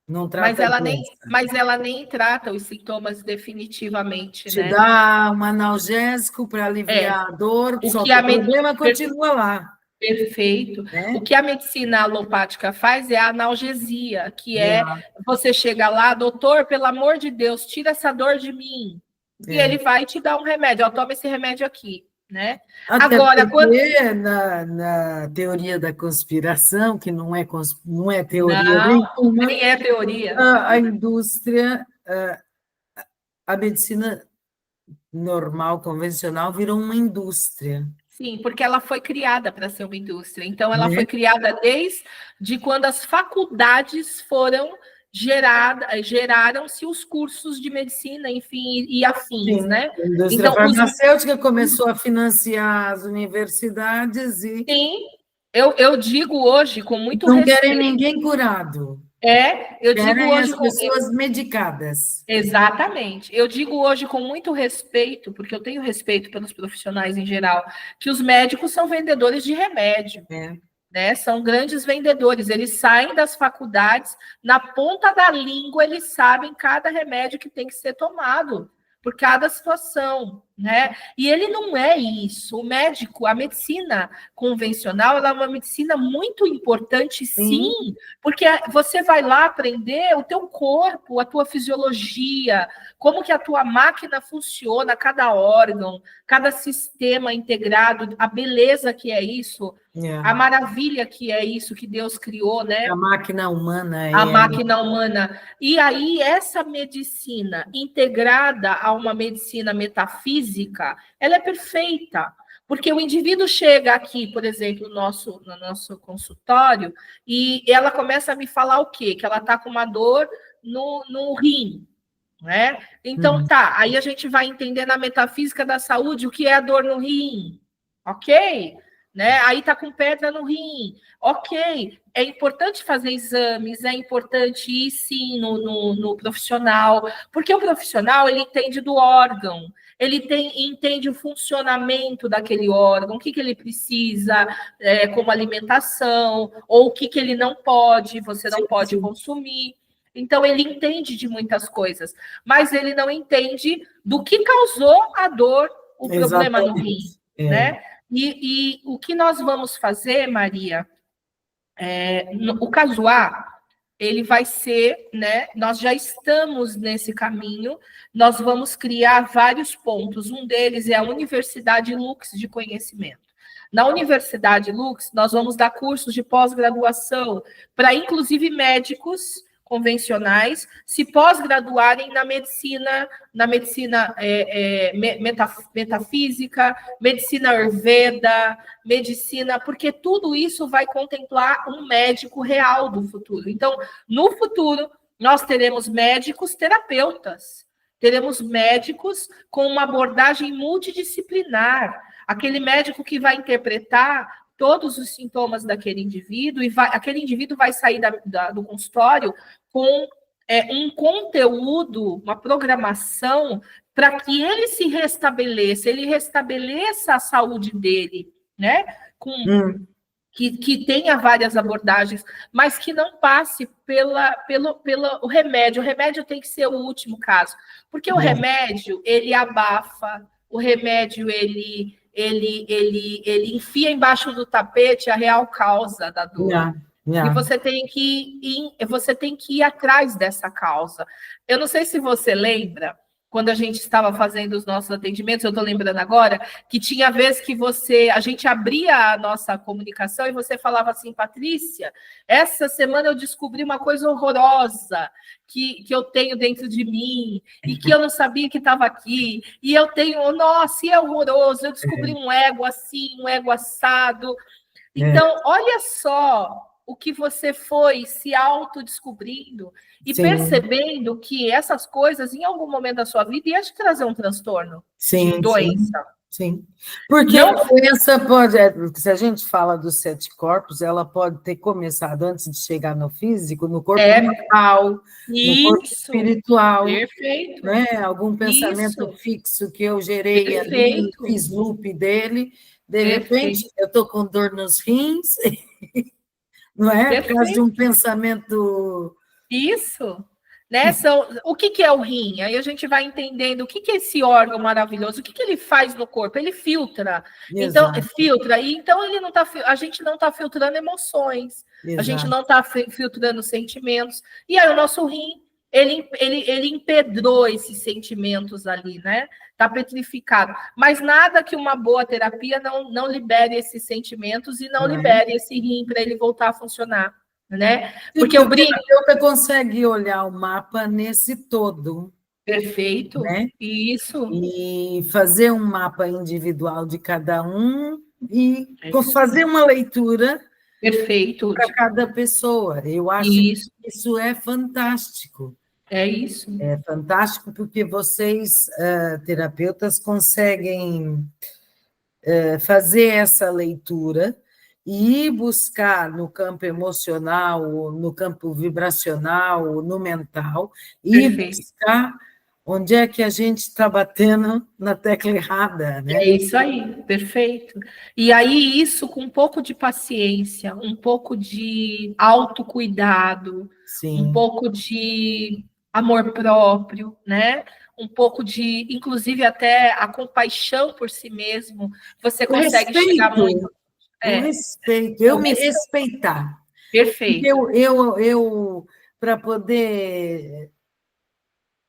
Não trata mas ela nem trata os sintomas definitivamente, Te né? dá um analgésico para aliviar a dor, só que o problema continua lá. Perfeito. O que a medicina alopática faz é a analgesia, que você chega lá, doutor, pelo amor de Deus, tira essa dor de mim. E ele vai te dar um remédio. Ó, toma esse remédio aqui, né? Até Agora, porque na teoria da conspiração, que não é teoria Não, nenhuma, nem é teoria. a indústria, a medicina normal, convencional, virou uma indústria. Sim, porque ela foi criada para ser uma indústria. Então, ela Né? foi criada desde quando as faculdades foram geraram-se os cursos de medicina, enfim, e afins, Sim, né? a indústria Então, farmacêutica começou a financiar as universidades e sim, eu digo hoje com muito não querem respeito. ninguém curado, Eu digo querem hoje as pessoas medicadas. exatamente. Eu digo hoje com muito respeito, porque eu tenho respeito pelos profissionais em geral, que os médicos são vendedores de remédio. É. Né? São grandes vendedores, eles saem das faculdades, na ponta da língua, eles sabem cada remédio que tem que ser tomado por cada situação, né? E ele não é isso. O médico, a medicina convencional, ela é uma medicina muito importante, sim, porque você vai lá aprender o teu corpo, a tua fisiologia, como que a tua máquina funciona, cada órgão, cada sistema integrado, a beleza que é isso, a maravilha que é isso que Deus criou, né? A máquina humana. A máquina humana. E aí, essa medicina integrada a uma medicina metafísica, ela é perfeita. Porque o indivíduo chega aqui, por exemplo, no nosso consultório, e ela começa a me falar o quê? Que ela está com uma dor no rim, né? Então, tá, aí a gente vai entender na metafísica da saúde o que é a dor no rim, ok? Né? Aí tá com pedra no rim, ok. É importante fazer exames, é importante ir sim no profissional, porque o profissional ele entende do órgão, entende o funcionamento daquele órgão, o que ele precisa, como alimentação, ou o que ele não pode, você não pode consumir. Então, ele entende de muitas coisas, mas ele não entende do que causou a dor, o problema no rim, né? E o que nós vamos fazer, Maria, o Casuá, ele vai ser, né? Nós já estamos nesse caminho, nós vamos criar vários pontos. Um deles é a Universidade Lux de Conhecimento. Na Universidade Lux, nós vamos dar cursos de pós-graduação para, inclusive, médicos convencionais se pós-graduarem na medicina metafísica, medicina Ayurveda, medicina, porque tudo isso vai contemplar um médico real do futuro. Então, no futuro, nós teremos médicos terapeutas, teremos médicos com uma abordagem multidisciplinar, aquele médico que vai interpretar todos os sintomas daquele indivíduo, e aquele indivíduo vai sair do consultório com um conteúdo, uma programação, para que ele se restabeleça, ele restabeleça a saúde dele, né? Que tenha várias abordagens, mas que não passe pelo remédio. O remédio tem que ser o último caso, porque o remédio, ele abafa, o remédio, ele enfia embaixo do tapete a real causa da dor. E você tem que ir atrás dessa causa. Eu não sei se você lembra, quando a gente estava fazendo os nossos atendimentos, eu estou lembrando agora, que tinha vez que a gente abria a nossa comunicação e você falava assim, Patrícia, essa semana eu descobri uma coisa horrorosa que eu tenho dentro de mim e que eu não sabia que estava aqui. E eu tenho, nossa, e é horroroso, eu descobri um ego assim, um ego assado. Então, olha só o que você foi se autodescobrindo e percebendo que essas coisas, em algum momento da sua vida, iam te trazer um transtorno de doença. Sim. Porque a doença pode, se a gente fala dos 7 corpos, ela pode ter começado antes de chegar no físico, no corpo mental, no corpo espiritual. Perfeito. Né? Algum pensamento fixo que eu gerei ali, fiz loop dele, de repente eu estou com dor nos rins, não é? Por causa de um pensamento... Isso. Né? O que é o rim? Aí a gente vai entendendo o que é esse órgão maravilhoso, o que ele faz no corpo? Ele filtra. Então, ele não tá, a gente não está filtrando emoções, a gente não está filtrando sentimentos. E aí o nosso rim, ele empedrou esses sentimentos ali, né? Está petrificado. Mas nada que uma boa terapia não libere esses sentimentos e não libere esse rim para ele voltar a funcionar, né? Porque o terapeuta consegue olhar o mapa nesse todo. Perfeito. Né? Isso. E fazer um mapa individual de cada um e fazer uma leitura perfeito para cada pessoa. Eu acho isso. que isso é fantástico. É isso. É fantástico porque vocês, terapeutas, conseguem fazer essa leitura e ir buscar no campo emocional, no campo vibracional, no mental, e buscar onde é que a gente está batendo na tecla errada, né? É isso aí, perfeito. E aí, isso com um pouco de paciência, um pouco de autocuidado, um pouco de amor próprio, né? Um pouco de, inclusive, até a compaixão por si mesmo, você consegue chegar muito. O respeito, eu me respeitar. Perfeito. Eu para poder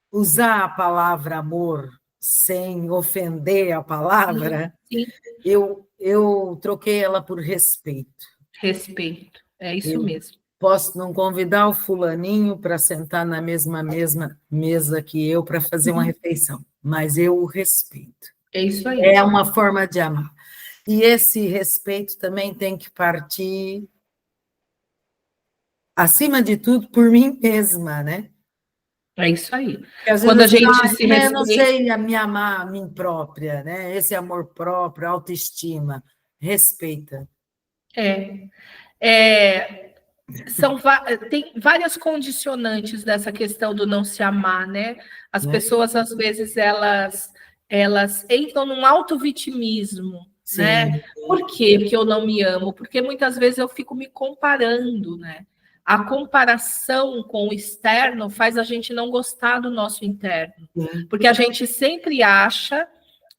usar a palavra amor sem ofender a palavra, sim. Eu troquei ela por respeito. Respeito, é isso mesmo. Posso não convidar o fulaninho para sentar na mesma mesa que eu para fazer uma refeição, mas eu o respeito. É isso aí. É uma forma de amar. E esse respeito também tem que partir, acima de tudo, por mim mesma, né? É isso aí. Quando a gente se respeita... Eu não sei me amar a mim própria, né? Esse amor próprio, autoestima, respeita. Tem várias condicionantes dessa questão do não se amar, né? As pessoas, às vezes, elas entram num autovitimismo, né? Por quê? Porque eu não me amo? Porque muitas vezes eu fico me comparando, né? A comparação com o externo faz a gente não gostar do nosso interno, porque a gente sempre acha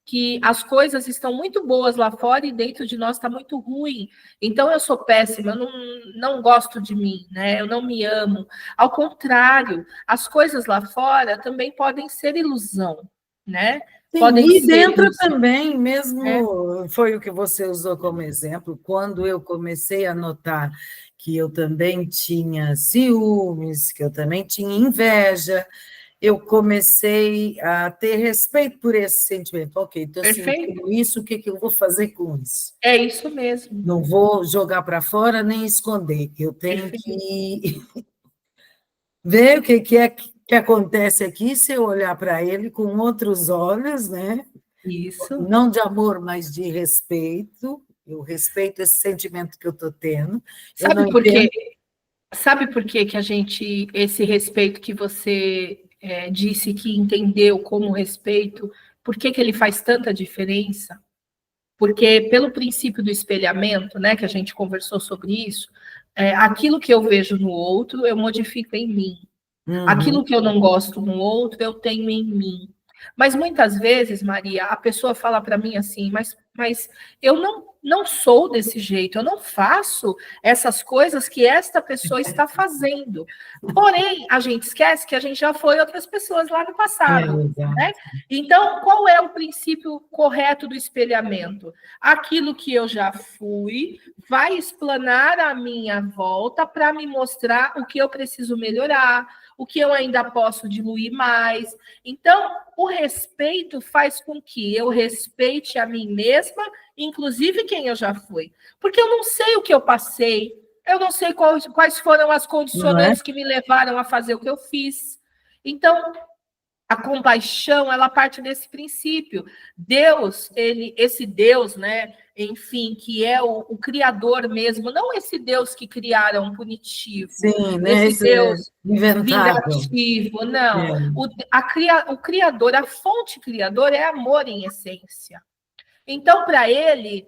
que as coisas estão muito boas lá fora e dentro de nós está muito ruim. Então, eu sou péssima, eu não gosto de mim, né? Eu não me amo. Ao contrário, as coisas lá fora também podem ser ilusão, né? Sim, podem e dentro ilusão. Também, mesmo foi o que você usou como exemplo, quando eu comecei a notar que eu também tinha ciúmes, que eu também tinha inveja, eu comecei a ter respeito por esse sentimento. Ok, estou sentindo isso, o que eu vou fazer com isso? É isso mesmo. Não vou jogar para fora nem esconder. Eu tenho que ver o que é que acontece aqui se eu olhar para ele com outros olhos, né? Isso. Não de amor, mas de respeito. Eu respeito esse sentimento que eu estou tendo. Sabe por quê? Sabe por quê que esse respeito que você disse que entendeu como respeito, por que ele faz tanta diferença? Porque pelo princípio do espelhamento, né, que a gente conversou sobre isso, aquilo que eu vejo no outro, eu modifico em mim. Aquilo que eu não gosto no outro, eu tenho em mim. Mas muitas vezes, Maria, a pessoa fala para mim assim, mas eu não sou desse jeito, eu não faço essas coisas que esta pessoa está fazendo. Porém, a gente esquece que a gente já foi outras pessoas lá no passado. Né? Então, qual é o princípio correto do espelhamento? Aquilo que eu já fui vai explanar a minha volta para me mostrar o que eu preciso melhorar, o que eu ainda posso diluir mais. Então, o respeito faz com que eu respeite a mim mesma, inclusive quem eu já fui. Porque eu não sei o que eu passei, eu não sei quais foram as condicionantes que me levaram a fazer o que eu fiz. Então, a compaixão, ela parte desse princípio. Deus, esse Deus, né, enfim, que é o criador mesmo, não esse Deus que criaram punitivo, esse Deus vingativo, não. O criador, a fonte criadora é amor em essência. Então, para ele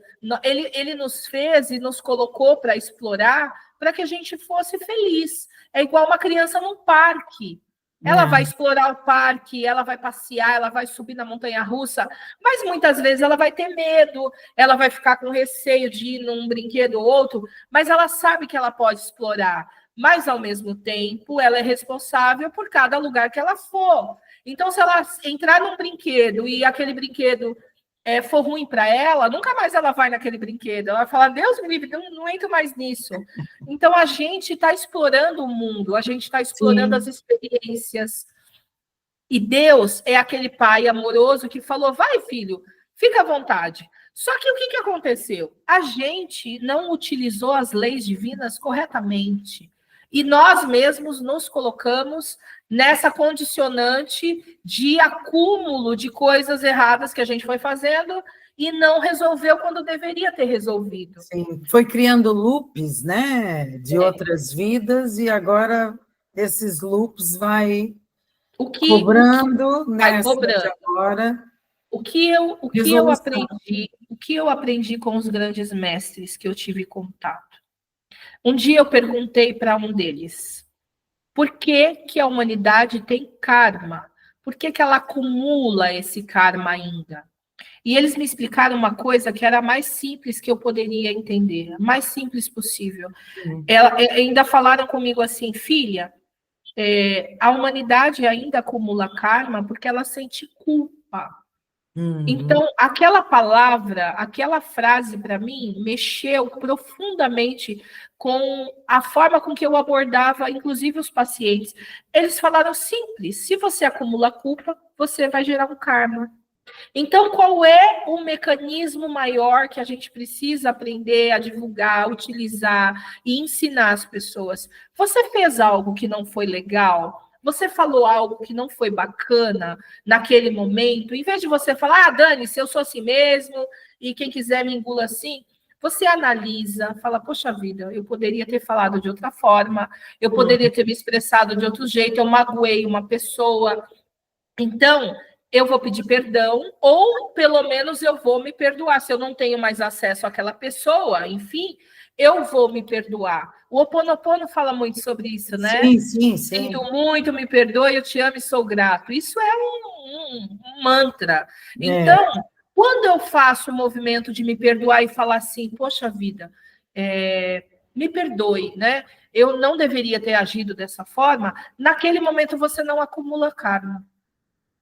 nos fez e nos colocou para explorar, para que a gente fosse feliz. É igual uma criança num parque. Ela vai explorar o parque, ela vai passear, ela vai subir na montanha-russa, mas muitas vezes ela vai ter medo, ela vai ficar com receio de ir num brinquedo ou outro, mas ela sabe que ela pode explorar. mas, ao mesmo tempo, ela é responsável por cada lugar que ela for. Então, se ela entrar num brinquedo e aquele brinquedo for ruim para ela, nunca mais ela vai naquele brinquedo. Ela vai falar, Deus me livre, não entro mais nisso. Então, a gente está explorando o mundo, a gente está explorando as experiências. E Deus é aquele pai amoroso que falou, vai, filho, fica à vontade. Só que o que aconteceu? A gente não utilizou as leis divinas corretamente. E nós mesmos nos colocamos nessa condicionante de acúmulo de coisas erradas que a gente foi fazendo e não resolveu quando deveria ter resolvido. Sim, foi criando loops, né, de outras vidas, e agora esses loops vai cobrando, né, agora. O que eu aprendi com os grandes mestres que eu tive contato? Um dia eu perguntei para um deles, por que a humanidade tem karma? Por que ela acumula esse karma ainda? E eles me explicaram uma coisa que era a mais simples que eu poderia entender, a mais simples possível. Ainda falaram comigo assim, filha, a humanidade ainda acumula karma porque ela sente culpa. Então, aquela palavra, aquela frase, para mim, mexeu profundamente com a forma com que eu abordava, inclusive, os pacientes. Eles falaram simples, se você acumula culpa, você vai gerar um karma. Então, qual é o mecanismo maior que a gente precisa aprender a divulgar, utilizar e ensinar as pessoas? Você fez algo que não foi legal? Você falou algo que não foi bacana naquele momento? Em vez de você falar, dane-se, eu sou assim mesmo, e quem quiser me engula assim, você analisa, fala, poxa vida, eu poderia ter falado de outra forma, eu poderia ter me expressado de outro jeito, eu magoei uma pessoa. Então, eu vou pedir perdão, ou pelo menos eu vou me perdoar. Se eu não tenho mais acesso àquela pessoa, enfim, eu vou me perdoar. O Ho Oponopono fala muito sobre isso, né? Sim. Sinto muito, me perdoe, eu te amo e sou grato. Isso é um mantra. Então, quando eu faço o movimento de me perdoar e falar assim, poxa vida, me perdoe, né? Eu não deveria ter agido dessa forma, naquele momento você não acumula karma.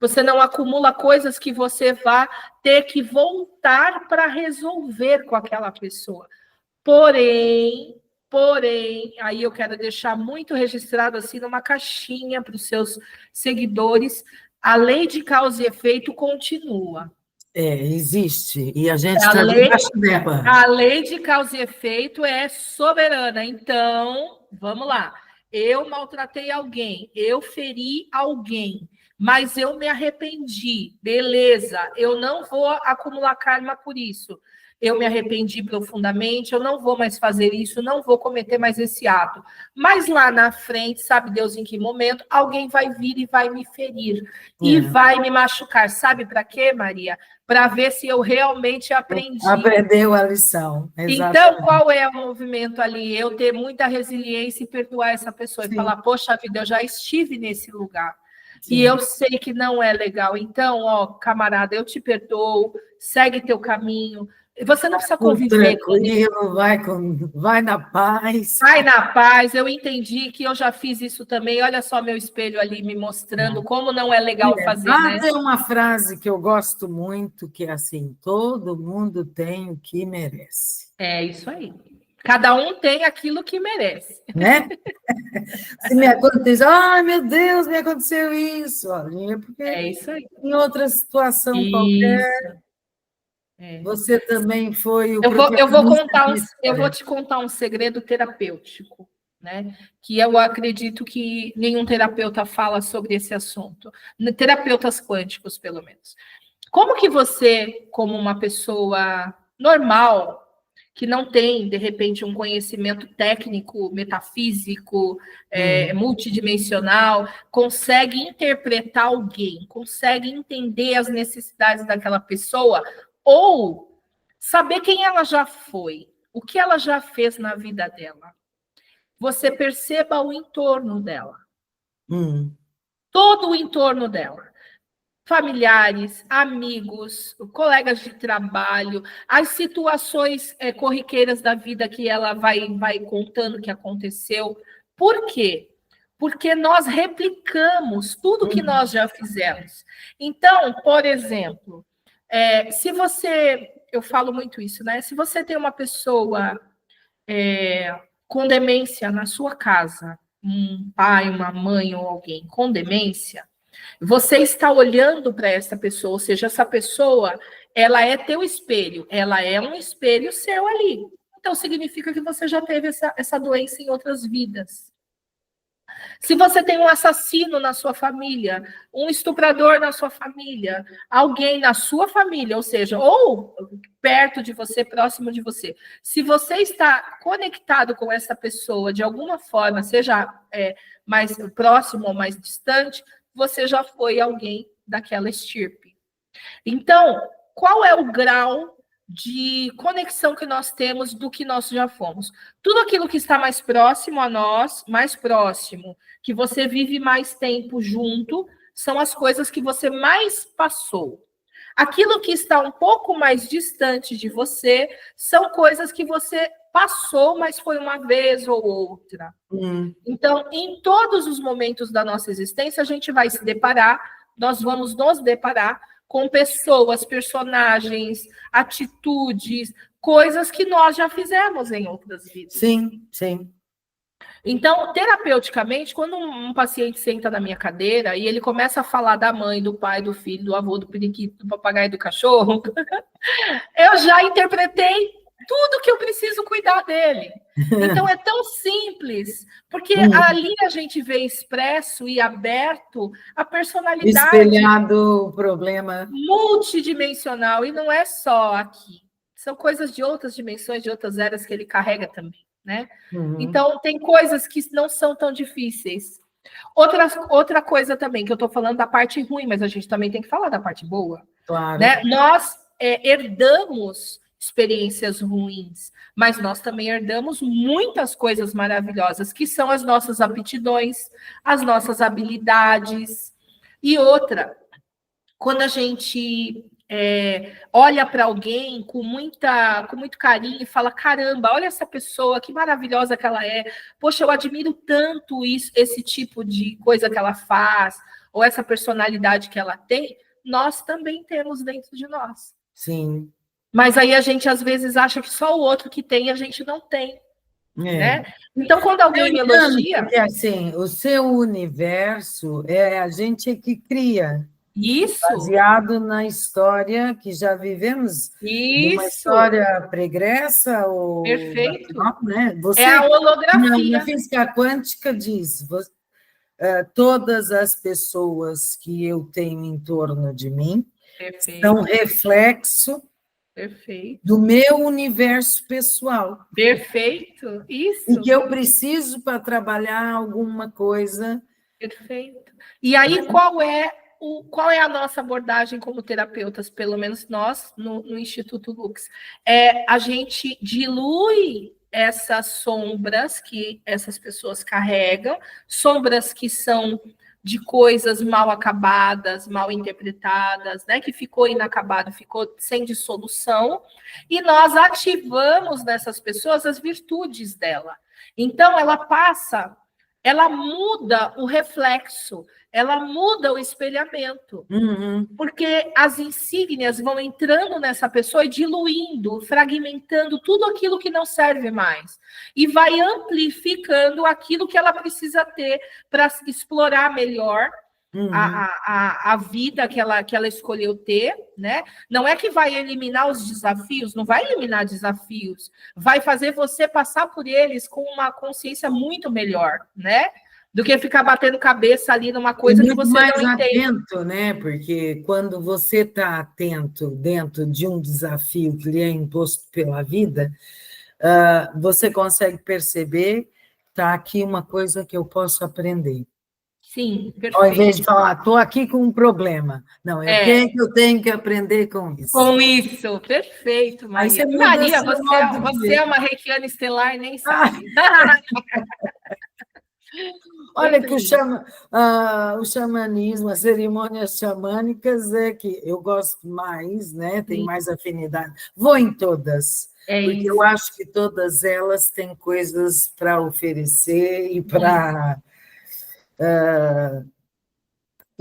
Você não acumula coisas que você vai ter que voltar para resolver com aquela pessoa. Porém, aí eu quero deixar muito registrado assim numa caixinha para os seus seguidores, a lei de causa e efeito continua. Existe, e a gente está debaixo dela. A lei de causa e efeito é soberana. Então, vamos lá. Eu maltratei alguém, eu feri alguém, mas eu me arrependi. Beleza, eu não vou acumular karma por isso. Eu me arrependi profundamente, eu não vou mais fazer isso, não vou cometer mais esse ato. Mas lá na frente, sabe Deus em que momento, alguém vai vir e vai me ferir. E vai me machucar. Sabe para quê, Maria? Para ver se eu realmente aprendi. Aprendeu a lição. Exatamente. Então, qual é o movimento ali? Eu ter muita resiliência e perdoar essa pessoa. E falar, poxa vida, eu já estive nesse lugar. Sim. E eu sei que não é legal. Então, camarada, eu te perdoo, segue teu caminho. Você não precisa conviver com isso. Vai na paz. Vai na paz. Eu entendi que eu já fiz isso também. Olha só meu espelho ali me mostrando como não é legal fazer, né? Tem uma frase que eu gosto muito, que é assim, todo mundo tem o que merece. É isso aí. Cada um tem aquilo que merece. Né? Se me aconteceu, ai meu Deus, me aconteceu isso. Porque isso aí. Em outra situação qualquer... Você também foi o eu vou te contar um segredo terapêutico, né? Que eu acredito que nenhum terapeuta fala sobre esse assunto. Terapeutas quânticos, pelo menos. Como que você, como uma pessoa normal, que não tem, de repente, um conhecimento técnico, metafísico, multidimensional, consegue interpretar alguém, consegue entender as necessidades daquela pessoa, ou saber quem ela já foi, o que ela já fez na vida dela. Você perceba o entorno dela. Todo o entorno dela. Familiares, amigos, colegas de trabalho, as situações corriqueiras da vida que ela vai contando que aconteceu. Por quê? Porque nós replicamos tudo que nós já fizemos. Então, por exemplo, se você, eu falo muito isso, né? Se você tem uma pessoa com demência na sua casa, um pai, uma mãe ou alguém com demência, você está olhando para essa pessoa, ou seja, essa pessoa, ela é teu espelho, ela é um espelho seu ali. Então, significa que você já teve essa doença em outras vidas. Se você tem um assassino na sua família, um estuprador na sua família, alguém na sua família, ou seja, ou perto de você, próximo de você, se você está conectado com essa pessoa de alguma forma, seja mais próximo ou mais distante, você já foi alguém daquela estirpe. Então, qual é o grau de conexão que nós temos do que nós já fomos? Tudo aquilo que está mais próximo a nós, mais próximo, que você vive mais tempo junto, são as coisas que você mais passou. Aquilo que está um pouco mais distante de você são coisas que você passou, mas foi uma vez ou outra. Então, em todos os momentos da nossa existência, a gente vai se deparar, nós vamos nos deparar com pessoas, personagens, atitudes, coisas que nós já fizemos em outras vidas. Sim, sim. Então, terapeuticamente, quando um paciente senta na minha cadeira e ele começa a falar da mãe, do pai, do filho, do avô, do periquito, do papagaio e do cachorro, eu já interpretei tudo que eu preciso cuidar dele. Então, é tão simples, porque ali a gente vê expresso e aberto a personalidade. Espelhado o problema. Multidimensional, e não é só aqui. São coisas de outras dimensões, de outras eras que ele carrega também, né? Então, tem coisas que não são tão difíceis. Outra coisa também, que eu estou falando da parte ruim, mas a gente também tem que falar da parte boa. Claro. Né? Nós herdamos experiências ruins, mas nós também herdamos muitas coisas maravilhosas, que são as nossas aptidões, as nossas habilidades. E outra, quando a gente olha para alguém com muito carinho e fala, caramba, olha essa pessoa, que maravilhosa que ela é, poxa, eu admiro tanto esse tipo de coisa que ela faz, ou essa personalidade que ela tem, nós também temos dentro de nós. Sim. Mas aí a gente, às vezes, acha que só o outro que tem, a gente não tem. Né? Então, quando alguém me elogia... Porque, assim, o seu universo é a gente que cria. Isso. Baseado na história que já vivemos. Isso. Uma história pregressa ou... Perfeito. Né? Você, é a holografia. Na física quântica diz... todas as pessoas que eu tenho em torno de mim são reflexo do meu universo pessoal. Perfeito, isso. E que eu preciso para trabalhar alguma coisa. Perfeito. E aí, qual é a nossa abordagem como terapeutas, pelo menos nós, no Instituto Lux? A gente dilui essas sombras que essas pessoas carregam, sombras que são de coisas mal acabadas, mal interpretadas, né, que ficou inacabado, ficou sem dissolução, e nós ativamos nessas pessoas as virtudes dela. Então, ela muda o reflexo, ela muda o espelhamento, porque as insígnias vão entrando nessa pessoa e diluindo, fragmentando tudo aquilo que não serve mais, e vai amplificando aquilo que ela precisa ter para explorar melhor a vida que ela escolheu ter, né? Não é que vai eliminar os desafios, não vai eliminar desafios, vai fazer você passar por eles com uma consciência muito melhor, né? Do que ficar batendo cabeça ali numa coisa que você mais não entende. Atento, né? Porque quando você está atento dentro de um desafio que lhe é imposto pela vida, você consegue perceber que está aqui uma coisa que eu posso aprender. Sim, perfeito. Ao invés de falar, estou aqui com um problema. Não, o que eu tenho que aprender com isso? Com isso, perfeito, Maria. Maria, você é uma reikiana estelar, nem sabe. Olha que o xamanismo, as cerimônias xamânicas é que eu gosto mais, né? Tenho mais afinidade. Vou em todas. É porque isso. eu acho que todas elas têm coisas para oferecer e para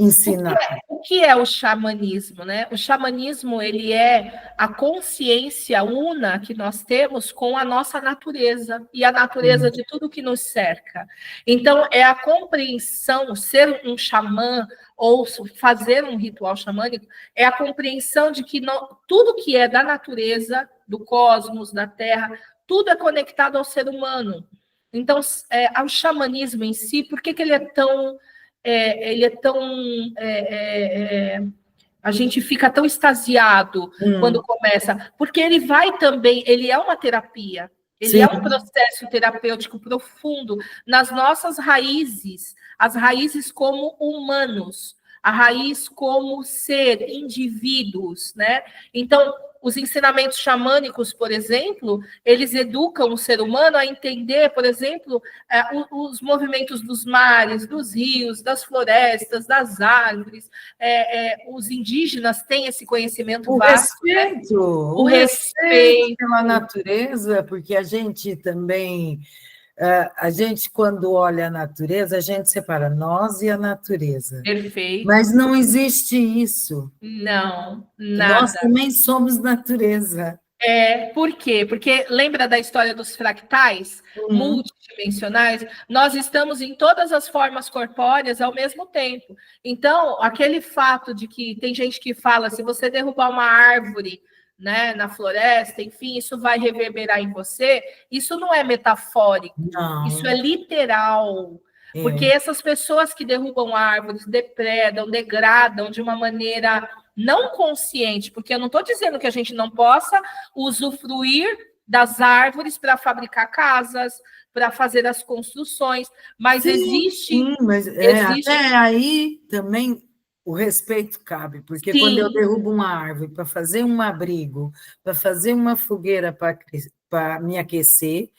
ensinar. O que é o xamanismo, né? O xamanismo, ele é a consciência una que nós temos com a nossa natureza e a natureza de tudo que nos cerca. Então, é a compreensão, ser um xamã ou fazer um ritual xamânico, é a compreensão de que tudo que é da natureza, do cosmos, da terra, tudo é conectado ao ser humano. Então, ao xamanismo em si, por que ele é tão a gente fica tão extasiado quando começa, porque ele vai também, ele é uma terapia, ele Sim. é um processo terapêutico profundo nas nossas raízes, as raízes como humanos, a raiz como ser, indivíduos, né? Então, os ensinamentos xamânicos, por exemplo, eles educam o ser humano a entender, por exemplo, os movimentos dos mares, dos rios, das florestas, das árvores. Os indígenas têm esse conhecimento vasto. O respeito pela natureza, porque a gente também, a gente, quando olha a natureza, a gente separa nós e a natureza. Perfeito. Mas não existe isso. Não, Nós nada. também somos natureza. Por quê? Porque lembra da história dos fractais multidimensionais? Nós estamos em todas as formas corpóreas ao mesmo tempo. Então, aquele fato de que tem gente que fala, se você derrubar uma árvore, né, na floresta, enfim, isso vai reverberar em você, isso não é metafórico, isso é literal. Porque essas pessoas que derrubam árvores, depredam, degradam de uma maneira não consciente, porque eu não estou dizendo que a gente não possa usufruir das árvores para fabricar casas, para fazer as construções, mas existe. Sim, mas até aí também o respeito cabe, porque quando eu derrubo uma árvore para fazer um abrigo, para fazer uma fogueira para me aquecer,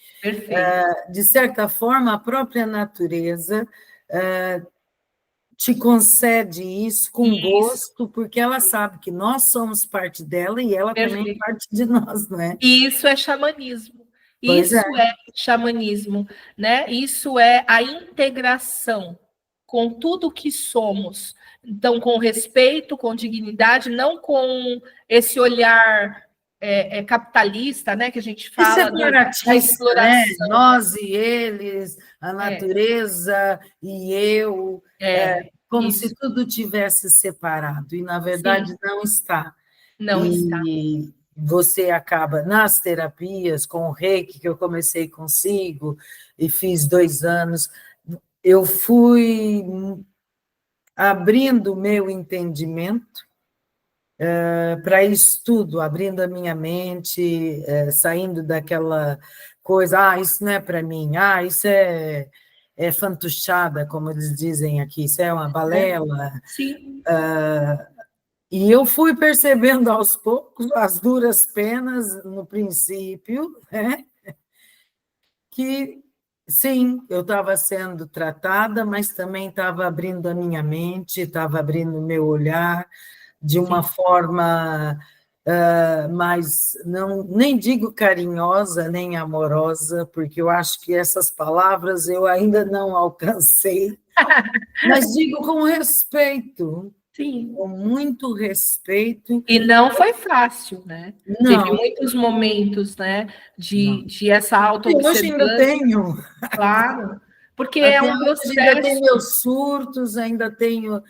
de certa forma, a própria natureza te concede isso com gosto, porque ela sabe que nós somos parte dela e ela também é parte de nós, né? Isso é xamanismo. Isso é xamanismo, né? Isso é a integração com tudo que somos. Então, com respeito, com dignidade, não com esse olhar capitalista, né? Que a gente fala da exploração. Né? Nós e eles, a natureza e eu, como isso. Se tudo tivesse separado, e na verdade não está. Não está. Você acaba nas terapias, com o Reiki, que eu comecei consigo, e fiz 2 anos, eu fui abrindo o meu entendimento para isso tudo, abrindo a minha mente, saindo daquela coisa, isso não é para mim, isso é fantochada, como eles dizem aqui, isso é uma balela. Sim. E eu fui percebendo aos poucos, as duras penas no princípio, né? Que sim, eu estava sendo tratada, mas também estava abrindo a minha mente, estava abrindo o meu olhar de uma forma mais, não, nem digo carinhosa, nem amorosa, porque eu acho que essas palavras eu ainda não alcancei, mas digo com respeito. Sim. Com muito respeito. E não foi fácil, né? Não. Teve muitos momentos, né, de essa auto-observância. Hoje ainda tenho. Claro, porque é um processo. Ainda tenho meus surtos, ainda tenho,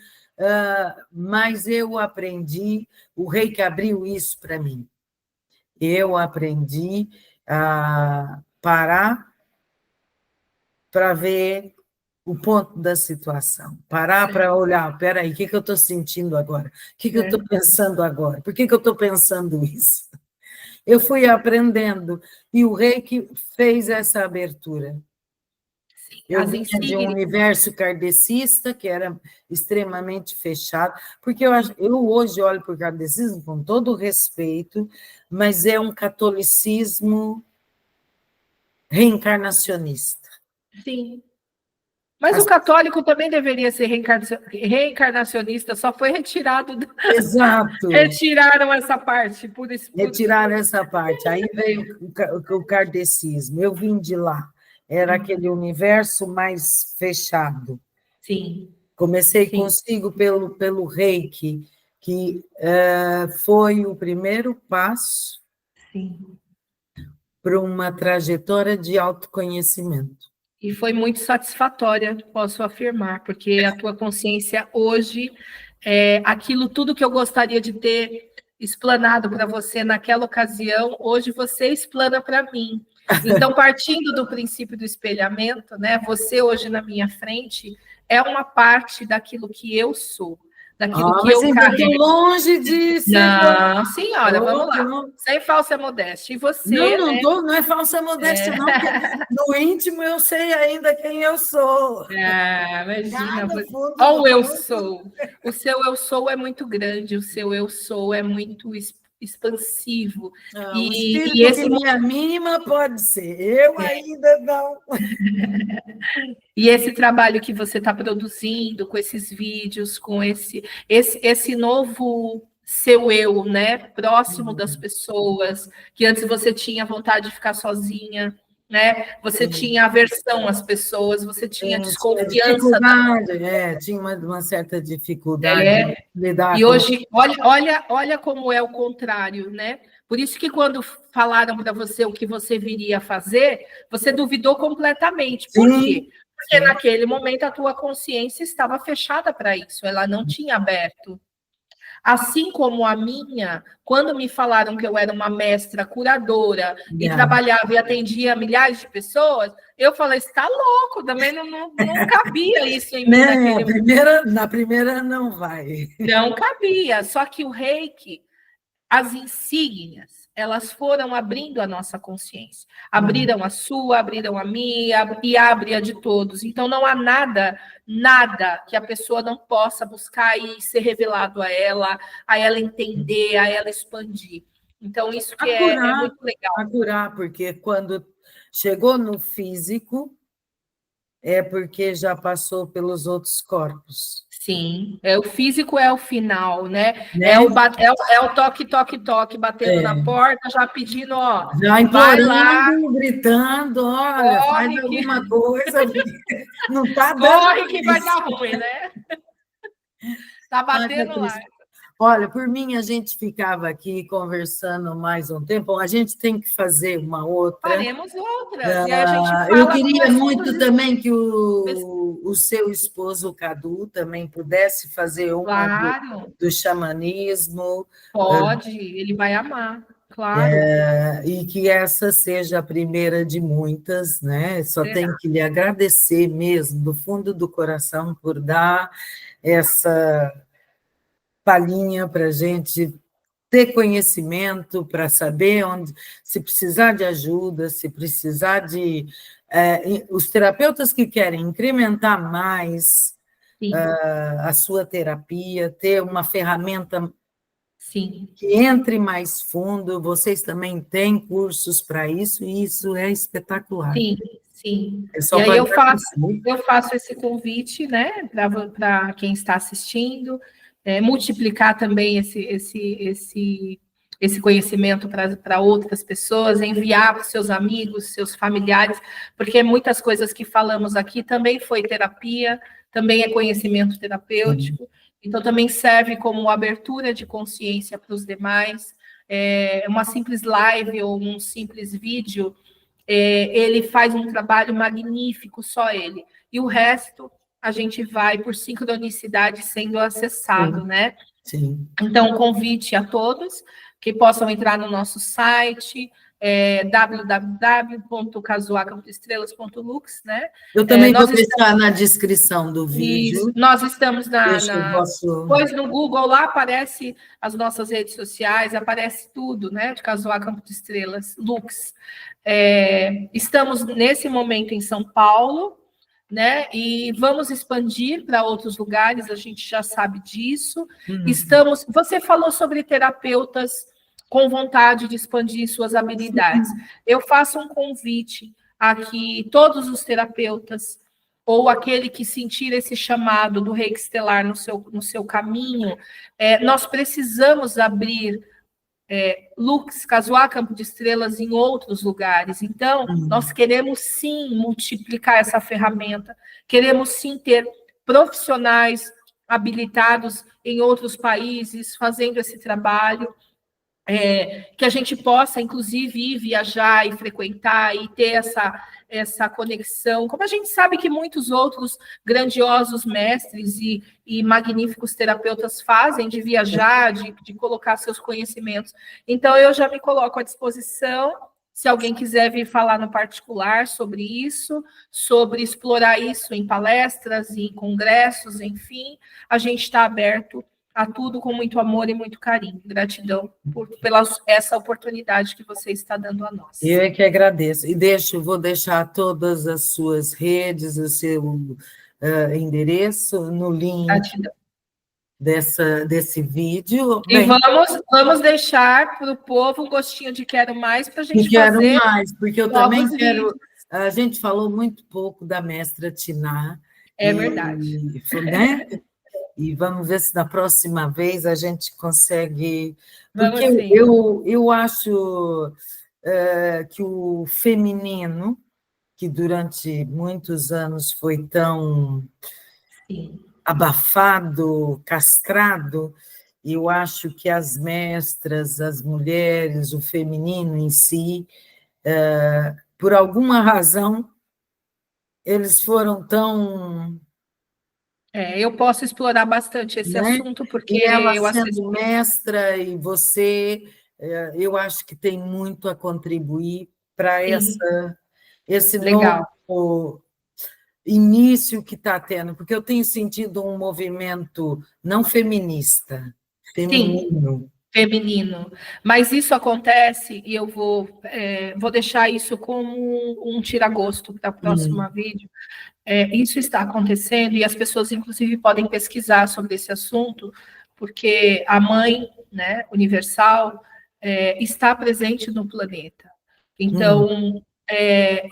mas eu aprendi, o Reiki abriu isso para mim. Eu aprendi a parar para ver o ponto da situação, parar para olhar, espera aí, o que eu estou sentindo agora? O que eu estou pensando agora? Por que eu estou pensando isso? Eu fui aprendendo, e o Reiki fez essa abertura. Eu vinha de um universo kardecista, que era extremamente fechado, porque eu hoje olho para o kardecismo com todo o respeito, mas é um catolicismo reencarnacionista. Sim. Mas o católico também deveria ser reencarnacionista, só foi retirado. Exato. Retiraram essa parte. Retiraram essa parte. Aí veio o kardecismo. Eu vim de lá. Era aquele universo mais fechado. Sim. Comecei Sim. consigo pelo Reiki, que foi o primeiro passo para uma trajetória de autoconhecimento. E foi muito satisfatória, posso afirmar, porque a tua consciência hoje é aquilo tudo que eu gostaria de ter explanado para você naquela ocasião, hoje você explana para mim. Então, partindo do princípio do espelhamento, né, você hoje na minha frente é uma parte daquilo que eu sou, daquilo que eu ainda carrego. estou longe de ser. Não, senhora, vamos lá. Sem falsa modéstia. E você, não é falsa modéstia, não, porque no íntimo eu sei ainda quem eu sou. Imagina. Olha o eu sou. O seu eu sou é muito grande, o seu eu sou é muito expansivo. O espírito que me anima pode ser, eu ainda não. E esse trabalho que você está produzindo com esses vídeos, com esse novo seu eu, né, próximo das pessoas, que antes você tinha vontade de ficar sozinha, né? Você tinha aversão às pessoas, você tinha desconfiança. Tinha uma certa dificuldade de lidar e hoje, olha como é o contrário, né? Por isso que quando falaram para você o que você viria a fazer, você duvidou completamente. Por quê? Porque naquele momento a tua consciência estava fechada para isso, ela não tinha aberto. Assim como a minha, quando me falaram que eu era uma mestra curadora e trabalhava e atendia milhares de pessoas, eu falei, você está louco, também não cabia isso em mim naquele momento. Na primeira não vai. Não cabia, só que o Reiki, as insígnias, elas foram abrindo a nossa consciência. Abriram a sua, abriram a minha e abre a de todos. Então, não há nada que a pessoa não possa buscar e ser revelado a ela entender, a ela expandir. Então, isso que é muito legal. A curar, porque quando chegou no físico, é porque já passou pelos outros corpos. Sim, o físico é o final, né? É o toque, toque, toque, batendo na porta, já pedindo, ó. Já implorando, gritando, olha, faz alguma coisa, não está dando. Corre que vai dar ruim, né? Está batendo lá. Olha, por mim, a gente ficava aqui conversando mais um tempo. A gente tem que fazer uma outra. Faremos outras. E a gente fala eu queria muito também que o seu esposo, o Cadu, também pudesse fazer uma do xamanismo. Pode, ele vai amar, claro. E que essa seja a primeira de muitas, né? Só tenho que lhe agradecer mesmo, do fundo do coração, por dar essa palhinha para a gente ter conhecimento, para saber onde, se precisar de ajuda, se precisar de... os terapeutas que querem incrementar mais a sua terapia, ter uma ferramenta que entre mais fundo, vocês também têm cursos para isso, e isso é espetacular. Sim. E aí eu faço esse convite, né, para quem está assistindo, multiplicar também esse conhecimento para outras pessoas, enviar para os seus amigos, seus familiares, porque muitas coisas que falamos aqui também foi terapia, também é conhecimento terapêutico, então também serve como abertura de consciência para os demais. Uma simples live ou um simples vídeo, ele faz um trabalho magnífico, só ele. E o resto, a gente vai por sincronicidade sendo acessado, né? Sim. Então, convite a todos que possam entrar no nosso site, www.casuacampoestrelas.lux, né? Eu também vou deixar na descrição do vídeo. Isso. Nós estamos Pois no Google lá aparece as nossas redes sociais, aparece tudo, né? De Casuá Campo de Estrelas, Lux. Estamos nesse momento em São Paulo, né? E vamos expandir para outros lugares, a gente já sabe disso. Você falou sobre terapeutas com vontade de expandir suas habilidades. Eu faço um convite a que todos os terapeutas ou aquele que sentir esse chamado do reiki estelar no seu caminho, nós precisamos abrir Lux, Casuá, Campo de Estrelas em outros lugares. Então, nós queremos sim multiplicar essa ferramenta, queremos sim ter profissionais habilitados em outros países fazendo esse trabalho, que a gente possa, inclusive, ir viajar e frequentar e ter essa conexão, como a gente sabe que muitos outros grandiosos mestres e magníficos terapeutas fazem, de viajar, de colocar seus conhecimentos. Então, eu já me coloco à disposição, se alguém quiser vir falar no particular sobre isso, sobre explorar isso em palestras, em congressos, enfim, a gente está aberto a tudo com muito amor e muito carinho. Gratidão pela essa oportunidade que você está dando a nós. Eu é que agradeço. E vou deixar todas as suas redes, o seu endereço no link desse vídeo. E vamos deixar para o povo um gostinho de quero mais para a gente fazer. Quero mais, porque eu também quero. Vídeos. A gente falou muito pouco da mestra Tiná. É verdade. Né? E vamos ver se na próxima vez a gente consegue. Porque eu acho que o feminino, que durante muitos anos foi tão abafado, castrado, eu acho que as mestras, as mulheres, o feminino em si, por alguma razão, eles foram tão... eu posso explorar bastante esse assunto, porque e ela sendo mestra e você, eu acho que tem muito a contribuir para esse novo início que está tendo, porque eu tenho sentido um movimento não feminista, feminino. Sim, feminino. Mas isso acontece, e eu vou deixar isso como um tira-gosto para o próximo vídeo. Isso está acontecendo e as pessoas, inclusive, podem pesquisar sobre esse assunto, porque a Mãe, né, universal está presente no planeta. Então,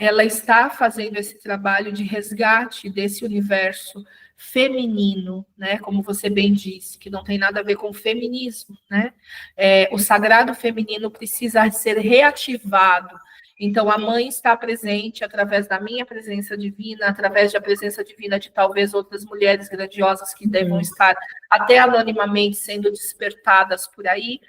ela está fazendo esse trabalho de resgate desse universo feminino, né, como você bem disse, que não tem nada a ver com feminismo, né? O sagrado feminino precisa ser reativado. Então, a Mãe está presente através da minha presença divina, através da presença divina de talvez outras mulheres grandiosas que devam estar até anonimamente sendo despertadas por aí.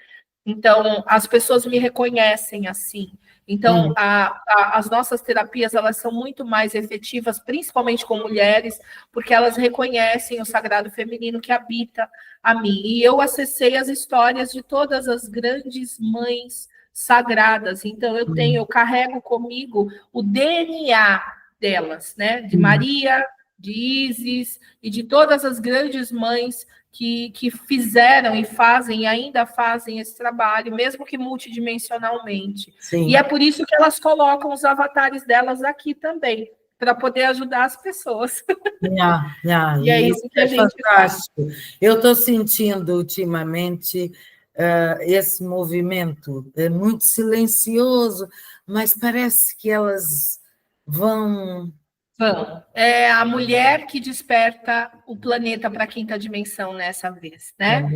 Então, as pessoas me reconhecem assim. Então, as nossas terapias, elas são muito mais efetivas, principalmente com mulheres, porque elas reconhecem o sagrado feminino que habita a mim. E eu acessei as histórias de todas as grandes mães sagradas. Então, eu carrego comigo o DNA delas, né? De Maria, de Ísis e de todas as grandes mães que fizeram e fazem e ainda fazem esse trabalho, mesmo que multidimensionalmente. Sim. E é por isso que elas colocam os avatares delas aqui também, para poder ajudar as pessoas. E é isso que a gente fantástico. Faz. Eu estou sentindo ultimamente esse movimento muito silencioso, mas parece que elas vão... É a mulher que desperta o planeta para a quinta dimensão nessa vez, né?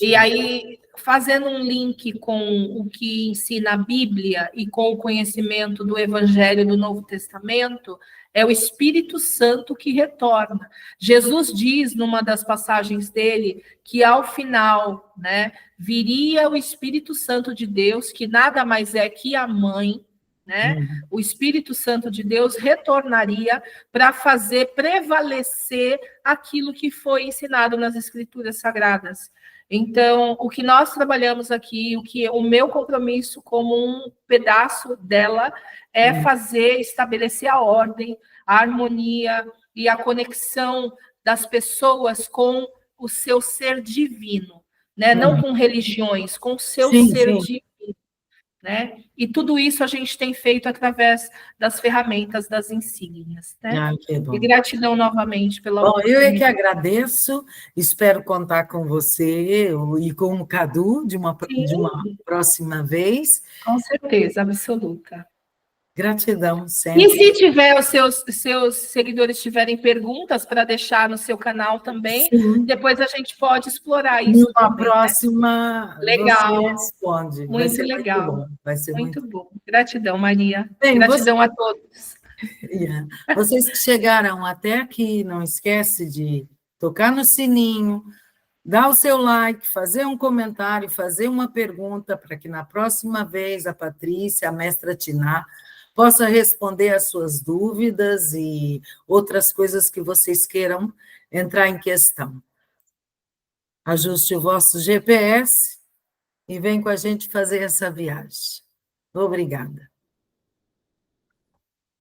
E aí, fazendo um link com o que ensina a Bíblia e com o conhecimento do Evangelho do Novo Testamento, é o Espírito Santo que retorna. Jesus diz, numa das passagens dele, que ao final, né, viria o Espírito Santo de Deus, que nada mais é que a mãe, né? O Espírito Santo de Deus retornaria para fazer prevalecer aquilo que foi ensinado nas Escrituras Sagradas. Então, o que nós trabalhamos aqui, o meu compromisso como um pedaço dela é estabelecer a ordem, a harmonia e a conexão das pessoas com o seu ser divino, né? Não com religiões, com o seu ser divino. Né? E tudo isso a gente tem feito através das ferramentas, das insígnias. Né? E gratidão novamente pela oportunidade. Eu é que agradeço, espero contar com você e com o Cadu de uma próxima vez. Com certeza, absoluta. Gratidão, E sempre. se tiver os seus seguidores tiverem perguntas para deixar no seu canal também, Sim. depois a gente pode explorar isso Numa também, né? próxima, Legal, você responde. Vai muito ser muito legal, bom. Vai ser muito muito bom. Gratidão, Maria. bem. Gratidão a todos. Vocês que chegaram até aqui, não esquece de tocar no sininho, dar o seu like, fazer um comentário, fazer uma pergunta para que na próxima vez a Patrícia, a mestra Tiná, possa responder as suas dúvidas e outras coisas que vocês queiram entrar em questão. Ajuste o vosso GPS e vem com a gente fazer essa viagem. Obrigada.